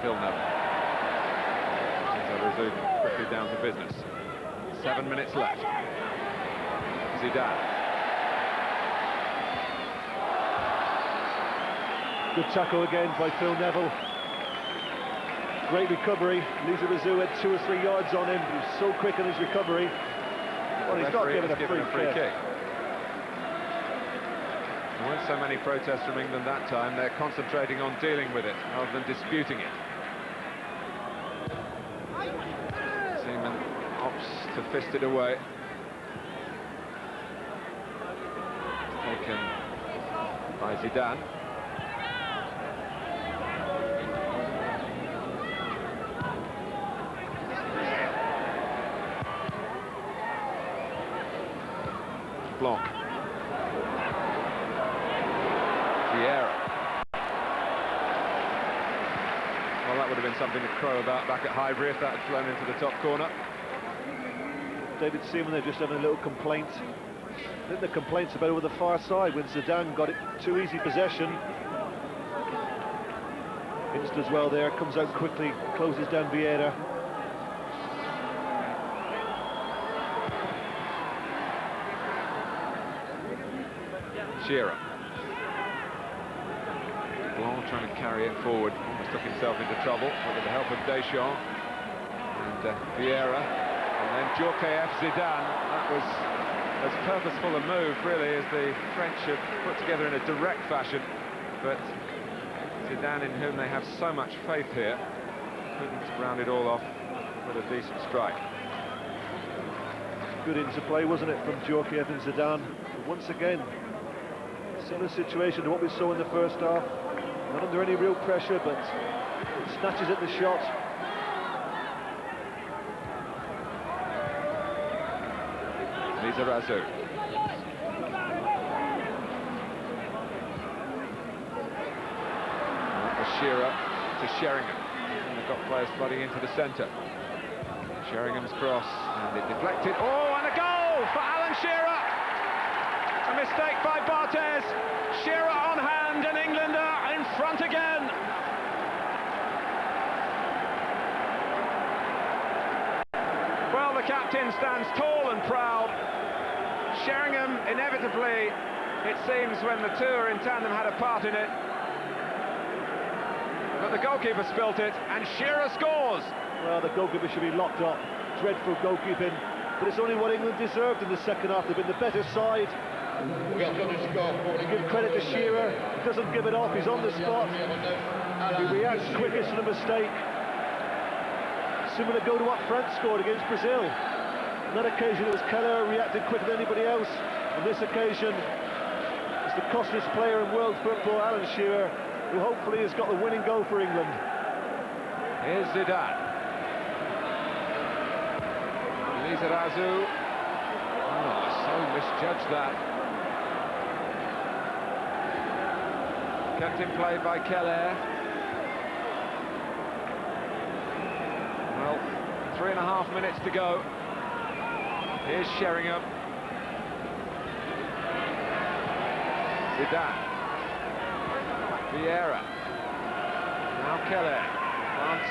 Phil Neville. Lizarazu quickly down to business. 7 minutes left. Zidane. Good tackle again by Phil Neville. Great recovery. Lizarazu had 2 or 3 yards on him. He was so quick in his recovery. Well, he's not given a free kick. There weren't so many protests from England that time. They're concentrating on dealing with it rather than disputing it. Seaman opts to fist it away. Taken by Zidane. Blanc. Vieira. Well, that would have been something to crow about back at Highbury if that had flown into the top corner. David Seaman, they're just having a little complaint. I think the complaint's about over the far side when Zidane got it too easy possession. Inst as well there, comes out quickly, closes down Vieira. Shearer. Blanc trying to carry it forward, almost took himself into trouble, but with the help of Deschamps and Vieira, and then Djorkaeff Zidane. That was as purposeful a move, really, as the French have put together in a direct fashion, but Zidane, in whom they have so much faith here, couldn't round it all off with a decent strike. Good interplay, wasn't it, from Djorkaeff and Zidane? But once again, similar situation to what we saw in the first half. Not under any real pressure, but snatches at the shot. Lizarazu. Shearer to Sheringham. And they've got players flooding into the centre. Sheringham's cross, and it deflected. Oh, and a goal for Alan Shearer! A mistake by Barthez. Shearer on hand, and England are in front again. Well, the captain stands tall and proud. Sheringham, inevitably, it seems, when the two are in tandem, had a part in it. But the goalkeeper spilt it, and Shearer scores. Well, the goalkeeper should be locked up. Dreadful goalkeeping, but it's only what England deserved in the second half. They've been the better side. Give credit to Shearer. He doesn't give it off. He's on the spot. He reacts quickest to the mistake. Similar go to what France scored against Brazil. On that occasion, it was Keller reacted quicker than anybody else. On this occasion, it's the costliest player in world football, Alan Shearer, who hopefully has got the winning goal for England. Here's Zidane. Lizarazu. Oh, so misjudged that. Kept in play by Keller. Well, 3.5 minutes to go. Here's Sheringham. Zidane. Vieira. Now Keller. France,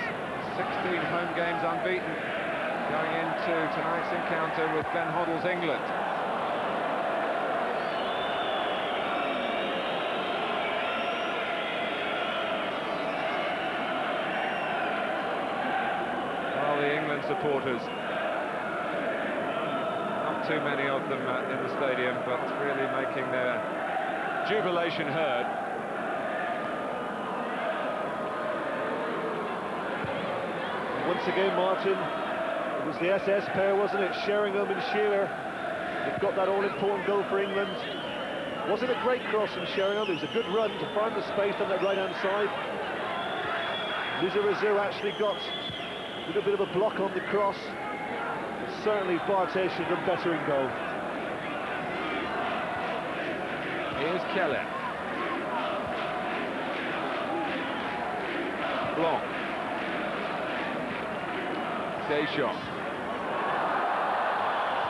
16 home games unbeaten, going into tonight's encounter with Ben Hoddle's England. Well, the England supporters, not too many of them in the stadium, but really making their jubilation heard. Once again, Martin, it was the SS pair, wasn't it? Sheringham and Shearer. They've got that all-important goal for England. Wasn't a great cross from Sheringham. It was a good run to find the space on that right-hand side. Lizarazu actually got a little bit of a block on the cross. But certainly Barthez should have done better in goal. Here's Keller. Blanc. Deschamps.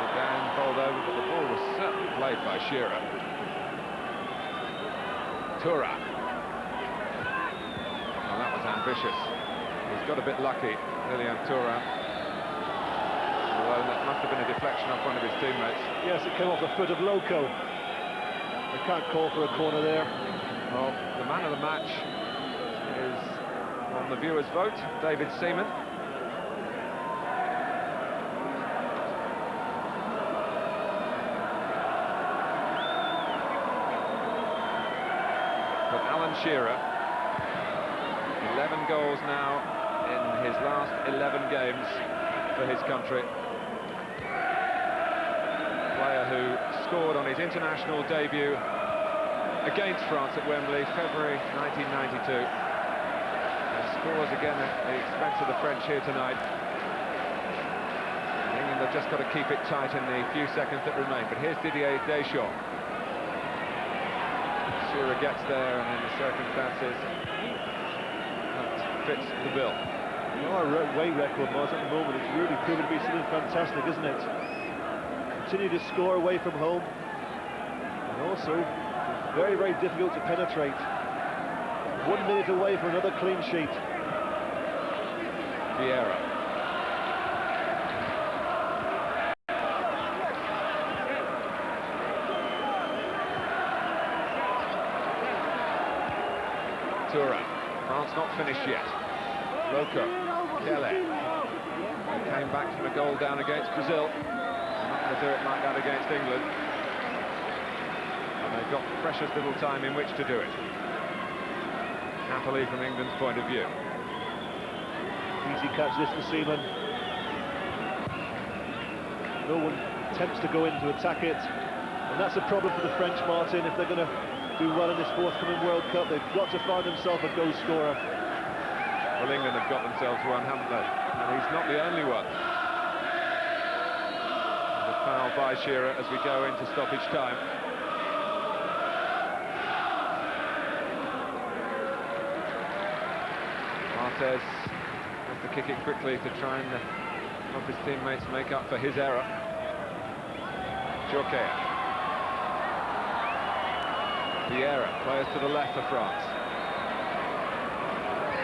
Zidane bowled over, but the ball was certainly played by Shearer. Thuram. Well, that was ambitious. He's got a bit lucky, Lilian Thuram. Although that must have been a deflection off one of his teammates. Yes, it came off the foot of Loco. They can't call for a corner there. Well, the man of the match is on the viewers' vote, David Seaman. But Alan Shearer, 11 goals now in his last 11 games for his country. Player who scored on his international debut against France at Wembley, February 1992. And scores again at the expense of the French here tonight. England are just got to keep it tight in the few seconds that remain. But here's Didier Deschamps. Shearer gets there, and in the circumstances, that fits the bill. Well, our away record, Mars, at the moment, it's really proven to be something fantastic, isn't it? Continue to score away from home, and also very, very difficult to penetrate. 1 minute away for another clean sheet. Vieira. Thuram. France not finished yet. Loco. Kelly. They came back from a goal down against Brazil. They're not going to do it like that against England. And they've got precious little time in which to do it. Happily from England's point of view. Easy catch this for Seaman. No one attempts to go in to attack it. And that's a problem for the French, Martin. If they're going to do well in this forthcoming World Cup, they've got to find themselves a goal scorer. Well, England have got themselves one, haven't they? And he's not the only one. The foul by Shearer as we go into stoppage time. Martez has to kick it quickly to try and help his teammates make up for his error. Joker. Vieira, players to the left for France.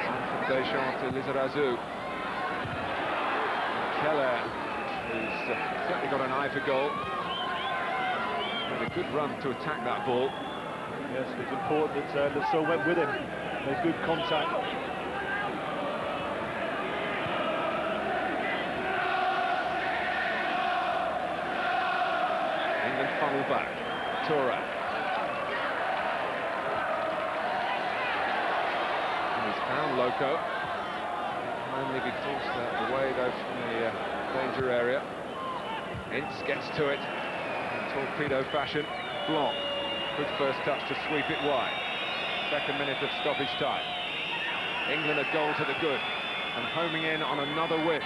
And from Deschamps to Lizarazu. Keller, who's certainly got an eye for goal. Made a good run to attack that ball. Yes, it's important that Lassalle went with him. Made good contact. England funnel back. Thuram. Found Loco, only be forced away though from the danger area. Ince gets to it in torpedo fashion. Blanc, good first touch to sweep it wide. Second minute of stoppage time. England a goal to the good and homing in on another win.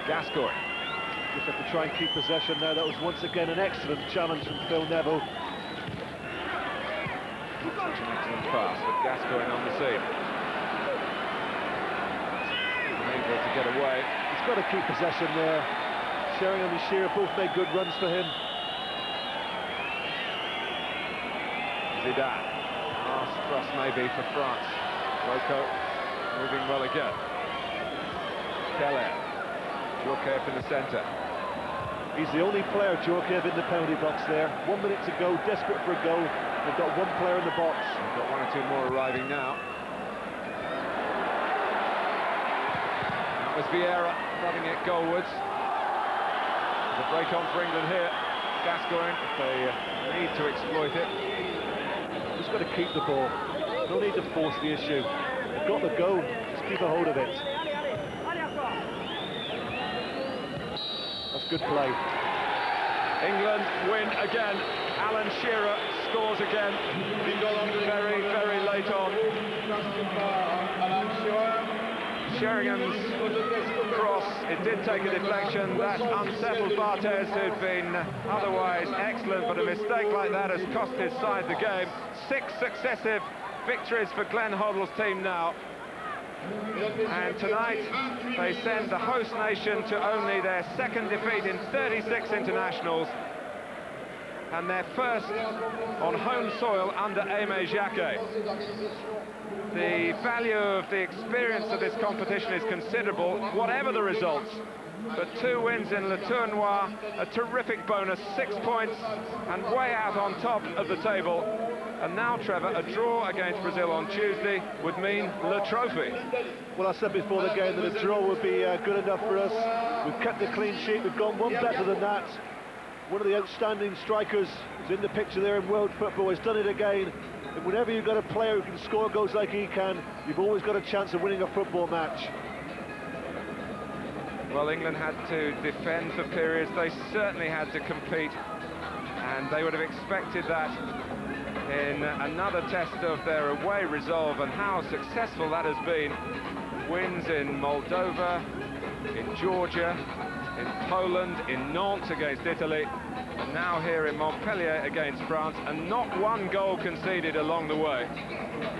Gascoigne. Just have to try and keep possession there. That was once again an excellent challenge from Phil Neville. Such an excellent pass, but Gascoigne on the scene. Unable to get away. He's got to keep possession there. Sheringham and Shearer both made good runs for him. Zidane. Last thrust maybe for France. Loco moving well again. Keller. Djorkaeff in the centre. He's the only player, Djorkaeff, in the penalty box there. 1 minute to go, desperate for a goal. They've got one player in the box. We've got one or two more arriving now. That was Vieira rubbing it goalwards. There's a break on for England here. Gascoigne, if they need to exploit it. Just got to keep the ball. No need to force the issue. They've got the go, just keep a hold of it. That's good play. England win again. Alan Shearer scores again. Very, very late on. Sheringham's cross, it did take a deflection. That unsettled Barthez, who'd been otherwise excellent, but a mistake like that has cost his side the game. 6 successive victories for Glenn Hoddle's team now. And tonight they send the host nation to only their second defeat in 36 internationals and their first on home soil under Aimé Jacquet. The value of the experience of this competition is considerable, whatever the results. But 2 wins in Le Turnoi, a terrific bonus, 6 points, and way out on top of the table. And now, Trevor, a draw against Brazil on Tuesday would mean the trophy. Well, I said before the game that a draw would be good enough for us. We've kept a clean sheet, we've gone one better than that. One of the outstanding strikers who's in the picture there in world football has done it again. And whenever you've got a player who can score goals like he can, you've always got a chance of winning a football match. Well, England had to defend for periods, they certainly had to compete, and they would have expected that in another test of their away resolve, and how successful that has been. Wins in Moldova, in Georgia, in Poland, in Nantes against Italy, and now here in Montpellier against France, and not one goal conceded along the way.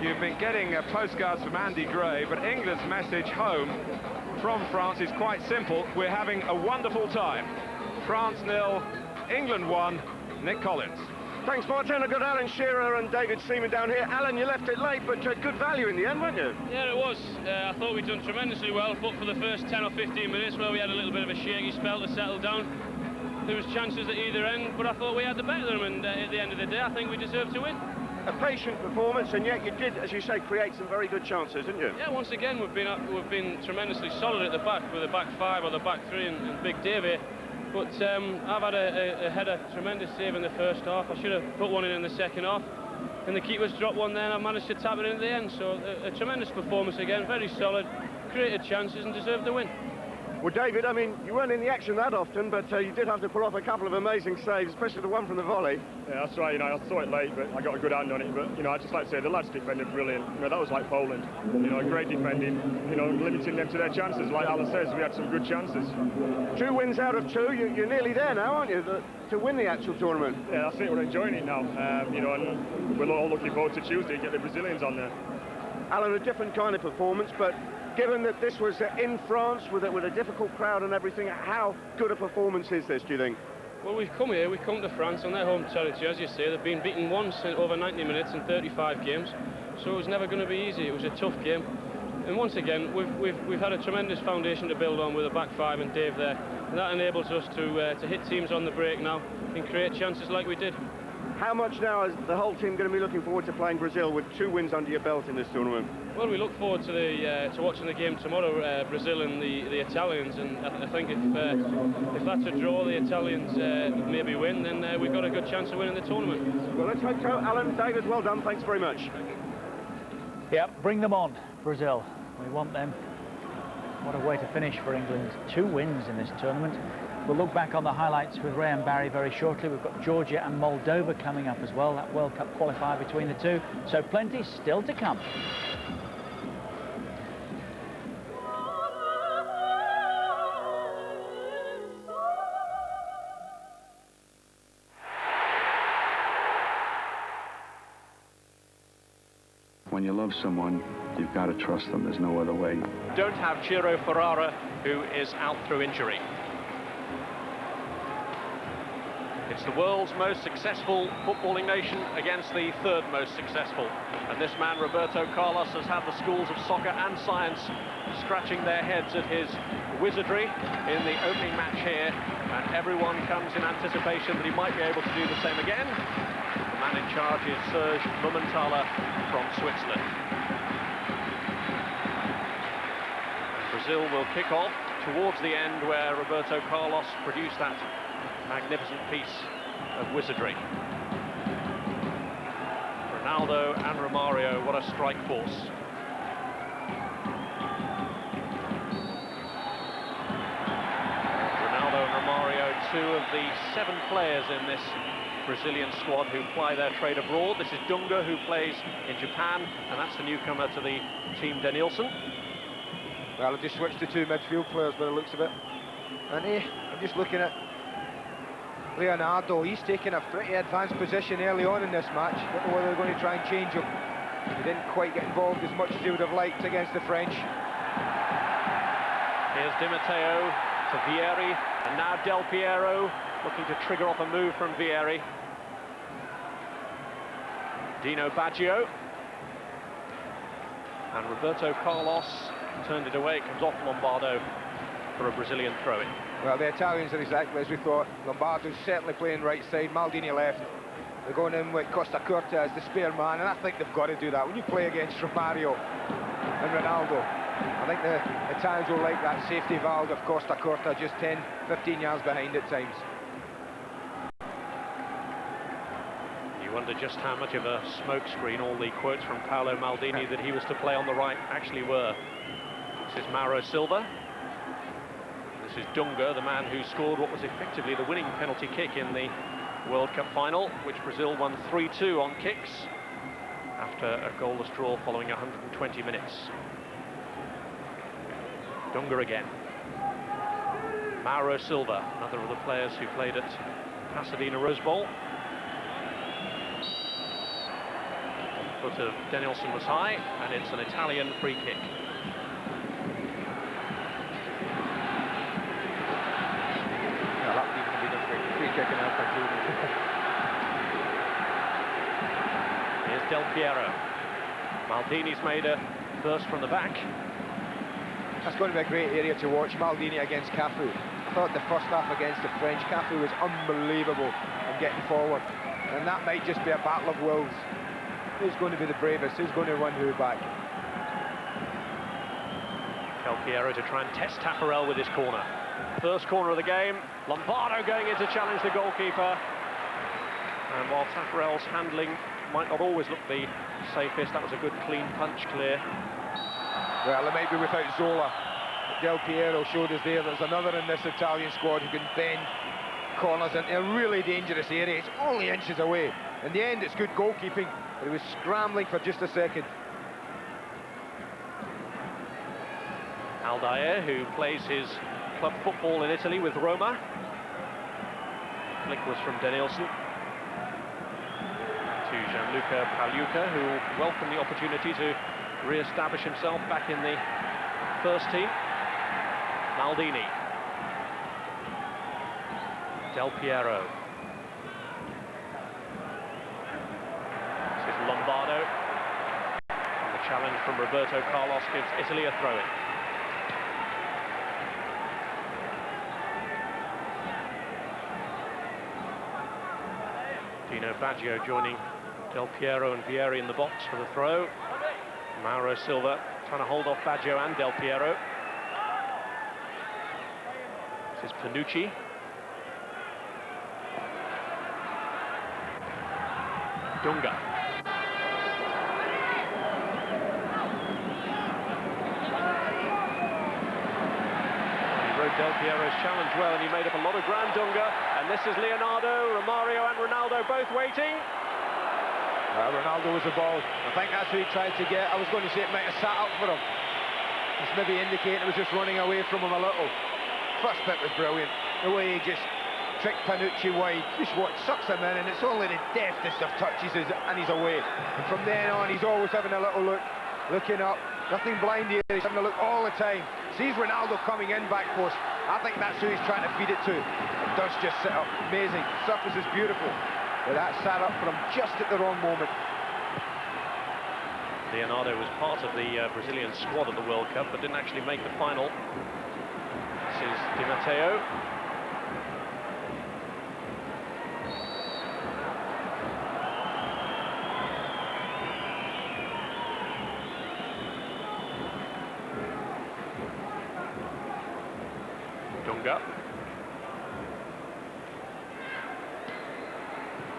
You've been getting postcards from Andy Gray, but England's message home from France is quite simple. We're having a wonderful time. France 0, England 1, Nick Collins. Thanks, Martin. I've got Alan Shearer and David Seaman down here. Alan, you left it late, but good value in the end, weren't you? Yeah, it was. I thought we'd done tremendously well, but for the first 10 or 15 minutes where we had a little bit of a shaky spell to settle down, there was chances at either end, but I thought we had the better of them, and at the end of the day, I think we deserved to win. A patient performance, and yet you did, as you say, create some very good chances, didn't you? Yeah, once again, we've been tremendously solid at the back, with the back five or the back three and Big Dave here. But I've had a tremendous save in the first half. I should have put one in the second half, and the keeper's dropped one there, and I managed to tap it in at the end. So a tremendous performance again, very solid, created chances and deserved the win. Well, David, I mean, you weren't in the action that often, but you did have to pull off a couple of amazing saves, especially the one from the volley. Yeah, that's right. You know, I saw it late, but I got a good hand on it. But, you know, I'd just like to say the lads defended brilliant. You know, that was like Poland. You know, great defending, you know, limiting them to their chances. Like Alan says, we had some good chances. 2 wins out of 2. You're nearly there now, aren't you, to win the actual tournament? Yeah, I think we're enjoying it now. You know, and we're all looking forward to Tuesday, get the Brazilians on there. Alan, a different kind of performance, but given that this was in France with a difficult crowd and everything, how good a performance is this, do you think? Well, we've come to France on their home territory, as you say. They've been beaten once in over 90 minutes in 35 games, so it was never going to be easy. It was a tough game, and once again, we've had a tremendous foundation to build on with a back five and Dave there, and that enables us to hit teams on the break now and create chances like we did. How much now is the whole team going to be looking forward to playing Brazil with 2 wins under your belt in this tournament? Well, we look forward to watching the game tomorrow, Brazil and the Italians, and I think if that's a draw, the Italians maybe win, then we've got a good chance of winning the tournament. Well, let's hope so. Alan, David, well done. Thanks very much. Yeah, bring them on, Brazil. We want them. What a way to finish for England. 2 wins in this tournament. We'll look back on the highlights with Ray and Barry very shortly. We've got Georgia and Moldova coming up as well, that World Cup qualifier between the two. So plenty still to come. When you love someone, you've got to trust them. There's no other way. Don't have Ciro Ferrara, who is out through injury. It's the world's most successful footballing nation against the 3rd most successful. And this man, Roberto Carlos, has had the schools of soccer and science scratching their heads at his wizardry in the opening match here. And everyone comes in anticipation that he might be able to do the same again. The man in charge is Serge Mumenthaler from Switzerland. Brazil will kick off towards the end where Roberto Carlos produced that magnificent piece of wizardry. Ronaldo and Romario, what a strike force. Ronaldo and Romario, 2 of the 7 players in this Brazilian squad who ply their trade abroad. This is Dunga, who plays in Japan, and that's the newcomer to the team, Danielson. Well, I've just switched to 2 midfield players by the looks of it. And I'm just looking at Leonardo. He's taken a pretty advanced position early on in this match. Don't know whether they're going to try and change him. He didn't quite get involved as much as he would have liked against the French. Here's Di Matteo to Vieri, and now Del Piero looking to trigger off a move from Vieri. Dino Baggio. And Roberto Carlos turned it away. It comes off Lombardo for a Brazilian throw-in. Well, the Italians are exactly as we thought. Lombardo's certainly playing right side, Maldini left. They're going in with Costa Curta as the spare man, and I think they've got to do that. When you play against Romario and Ronaldo, I think the Italians will like that safety valve of Costa Curta just 10, 15 yards behind at times. You wonder just how much of a smokescreen all the quotes from Paolo Maldini that he was to play on the right actually were. This is Mauro Silva. This is Dunga, the man who scored what was effectively the winning penalty kick in the World Cup final, which Brazil won 3-2 on kicks after a goalless draw following 120 minutes. Dunga again. Mauro Silva, another of the players who played at Pasadena Rose Bowl. The foot of Danielson was high, and it's an Italian free kick. Yeah, that would even be a free kick in Argentina. Here's Del Piero. Maldini's made a burst from the back. That's going to be a great area to watch. Maldini against Cafu. I thought the first half against the French, Cafu was unbelievable in getting forward. And that might just be a battle of wills. Who's going to be the bravest? Who's going to run who back? Del Piero to try and test Taffarel with his corner. First corner of the game. Lombardo going in to challenge the goalkeeper. And while Taffarel's handling might not always look the safest, that was a good clean punch clear. Well, it might be without Zola. Del Piero showed us there's another in this Italian squad who can bend corners into a really dangerous area. It's only inches away. In the end, it's good goalkeeping, but he was scrambling for just a second. Aldair, who plays his club football in Italy with Roma. Flick was from Danielson. To Gianluca Pagliuca, who welcomed the opportunity to re-establish himself back in the first team. Maldini. Del Piero. This is Lombardo. And the challenge from Roberto Carlos gives Italy a throw-in. Dino Baggio joining Del Piero and Vieri in the box for the throw. Mauro Silva trying to hold off Baggio and Del Piero. This is Panucci. Dunga. He rode Del Piero's challenge well, and he made up a lot of ground, Dunga. And this is Leonardo, Romario and Ronaldo both waiting. Ronaldo was the ball. I think that's what he tried to get. I was going to say it might have sat up for him. It's maybe indicating it was just running away from him a little. First bit was brilliant. The way he just tricked Panucci wide. Just what sucks him in, and it's only the deftest of touches and he's away. And from then on, he's always having a little look, looking up. Nothing blind here. He's having a look all the time. Sees Ronaldo coming in back post. I think that's who he's trying to feed it to. It does just sit up. Amazing. Surface is beautiful. But that sat up for him just at the wrong moment. Leonardo was part of the Brazilian squad at the World Cup, but didn't actually make the final. This is Di Matteo. Dunga.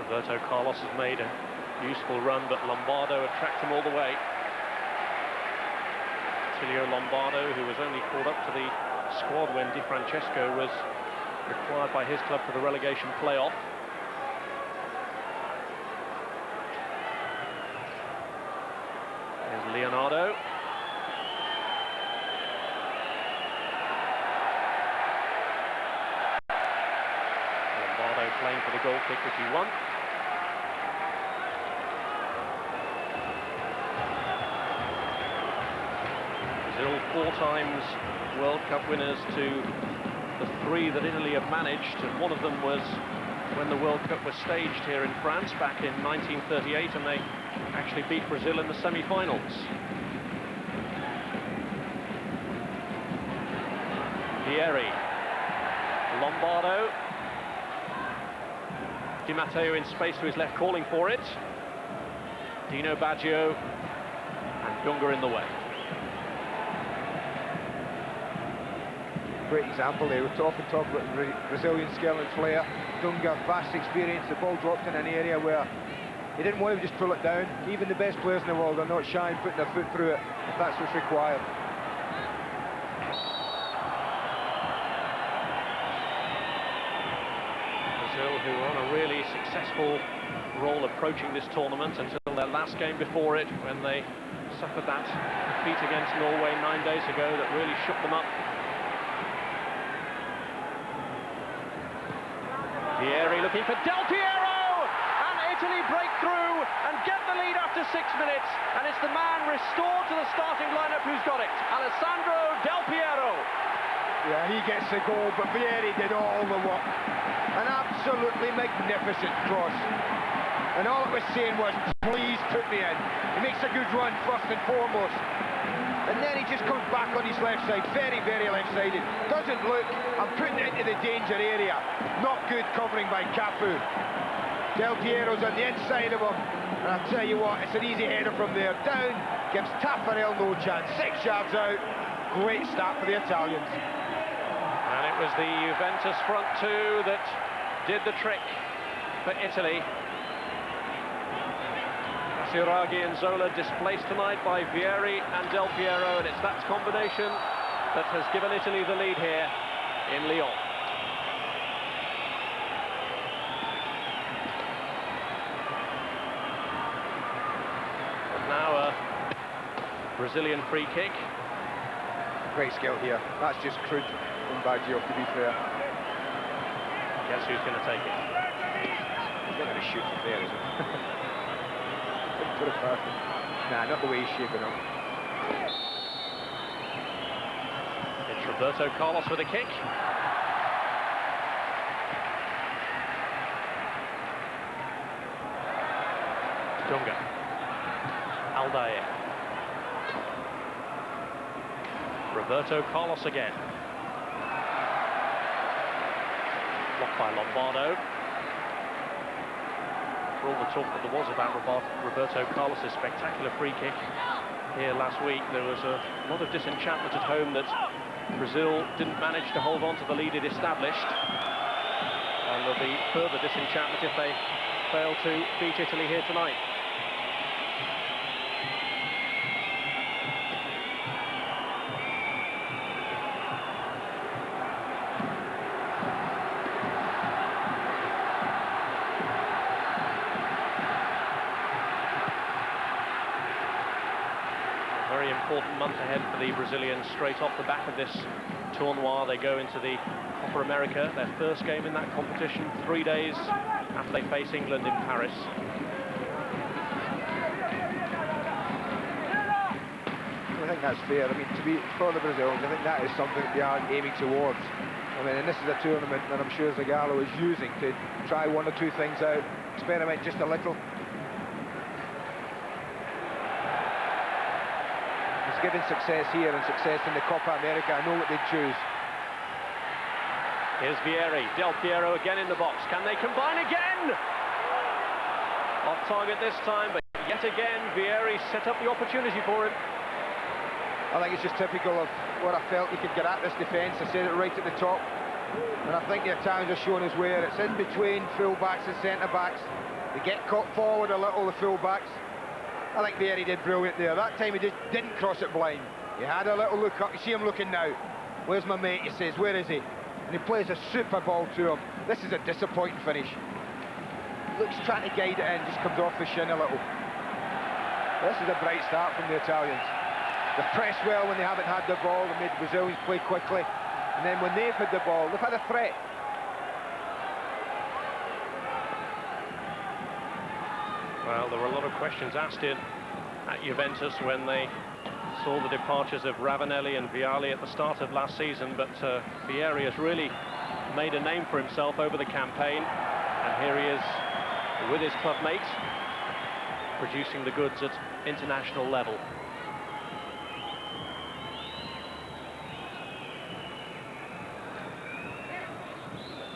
Roberto Carlos has made a useful run, but Lombardo had tracked him all the way. Attilio Lombardo, who was only called up to the squad when Di Francesco was required by his club for the relegation playoff. There's Leonardo. Lombardo playing for the goal kick, which he won. Brazil 4 times World Cup winners to the 3 that Italy have managed, and one of them was when the World Cup was staged here in France back in 1938, and they actually beat Brazil in the semi-finals. Vieri, Lombardo, Di Matteo in space to his left calling for it, Dino Baggio and Dunga in the way. Great example there. We often talk about Brazilian skill and flair. Dunga, vast experience. The ball dropped in an area where he didn't want to just pull it down. Even the best players in the world are not shy in putting their foot through it if that's what's required. Brazil, who were on a really successful roll approaching this tournament until their last game before it, when they suffered that defeat against Norway 9 days ago that really shook them up. Vieri looking for Del Piero, and Italy break through and get the lead after 6 minutes, and it's the man restored to the starting lineup who's got it, Alessandro Del Piero. Yeah, he gets the goal, but Vieri did all the work. An absolutely magnificent cross. And all it was saying was, please put me in. He makes a good run, first and foremost. And then he just comes back on his left side, very, very left-sided. Doesn't look, I'm putting it into the danger area. Not good covering by Cafu. Del Piero's on the inside of him. And I'll tell you what, it's an easy header from there. Down, gives Taffarel no chance. 6 yards out. Great start for the Italians. And it was the Juventus front two that did the trick for Italy. Casiraghi and Zola displaced tonight by Vieri and Del Piero, and it's that combination that has given Italy the lead here in Lyon. But now a Brazilian free kick. Great skill here. That's just crude from Baggio, to be fair. Guess who's going to take it? He's not going to shoot from there, is he? Put it past him. Nah, not the way he's shaping up. It's Roberto Carlos with a kick. Dunga. Aldair. Roberto Carlos again. Blocked by Lombardo. For all the talk that there was about Roberto Carlos' spectacular free kick here last week, there was a lot of disenchantment at home that Brazil didn't manage to hold on to the lead it established. And there'll be further disenchantment if they fail to beat Italy here tonight. Very important month ahead for the Brazilians. Straight off the back of this tournoi, they go into the Copa America, their first game in that competition, 3 days after they face England in Paris. I think that's fair. I mean, to be for the Brazilians, I think that is something that they are aiming towards. I mean, and this is a tournament that I'm sure Zagallo is using to try 1 or 2 things out, experiment just a little. Given success here and success in the Copa America, I know what they'd choose. Here's Vieri, Del Piero again in the box. Can they combine again? Off target this time, but yet again Vieri set up the opportunity for him. I think it's just typical of what I felt he could get at this defence. I said it right at the top, and I think the Italians are showing us where it's in between full-backs and centre-backs. They get caught forward a little, the full-backs. I think Vieri did brilliant there. That time he just didn't cross it blind. He had a little look up. You see him looking now. Where's my mate? He says, where is he? And he plays a super ball to him. This is a disappointing finish. Looks trying to guide it in, just comes off the shin a little. This is a bright start from the Italians. They've pressed well when they haven't had the ball. They made the Brazilians play quickly. And then when they've had the ball, they've had a threat. Well, there were a lot of questions asked in at Juventus when they saw the departures of Ravanelli and Vialli at the start of last season, but Vieri has really made a name for himself over the campaign, and here he is with his club mates, producing the goods at international level.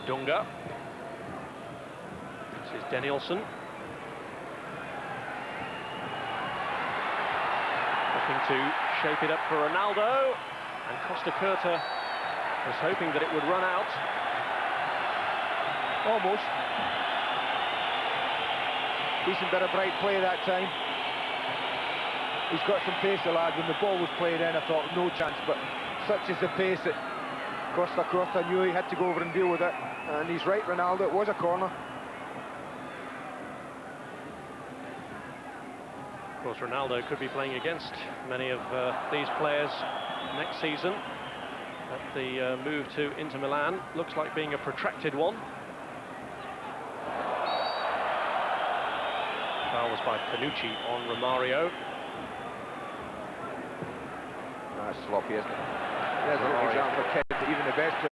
Dunga. This is Danielson. To shape it up for Ronaldo, and Costa Curta was hoping that it would run out. Almost. Decent bit of bright play that time. He's got some pace, the lad. When the ball was played in, I thought no chance, but such is the pace that Costa Curta knew he had to go over and deal with it. And he's right, Ronaldo, it was a corner. Of course, Ronaldo could be playing against many of these players next season. But the move to Inter Milan looks like being a protracted one. Foul was by Panucci on Romario. That's sloppy, isn't it? There's a little example for Kent. Even the best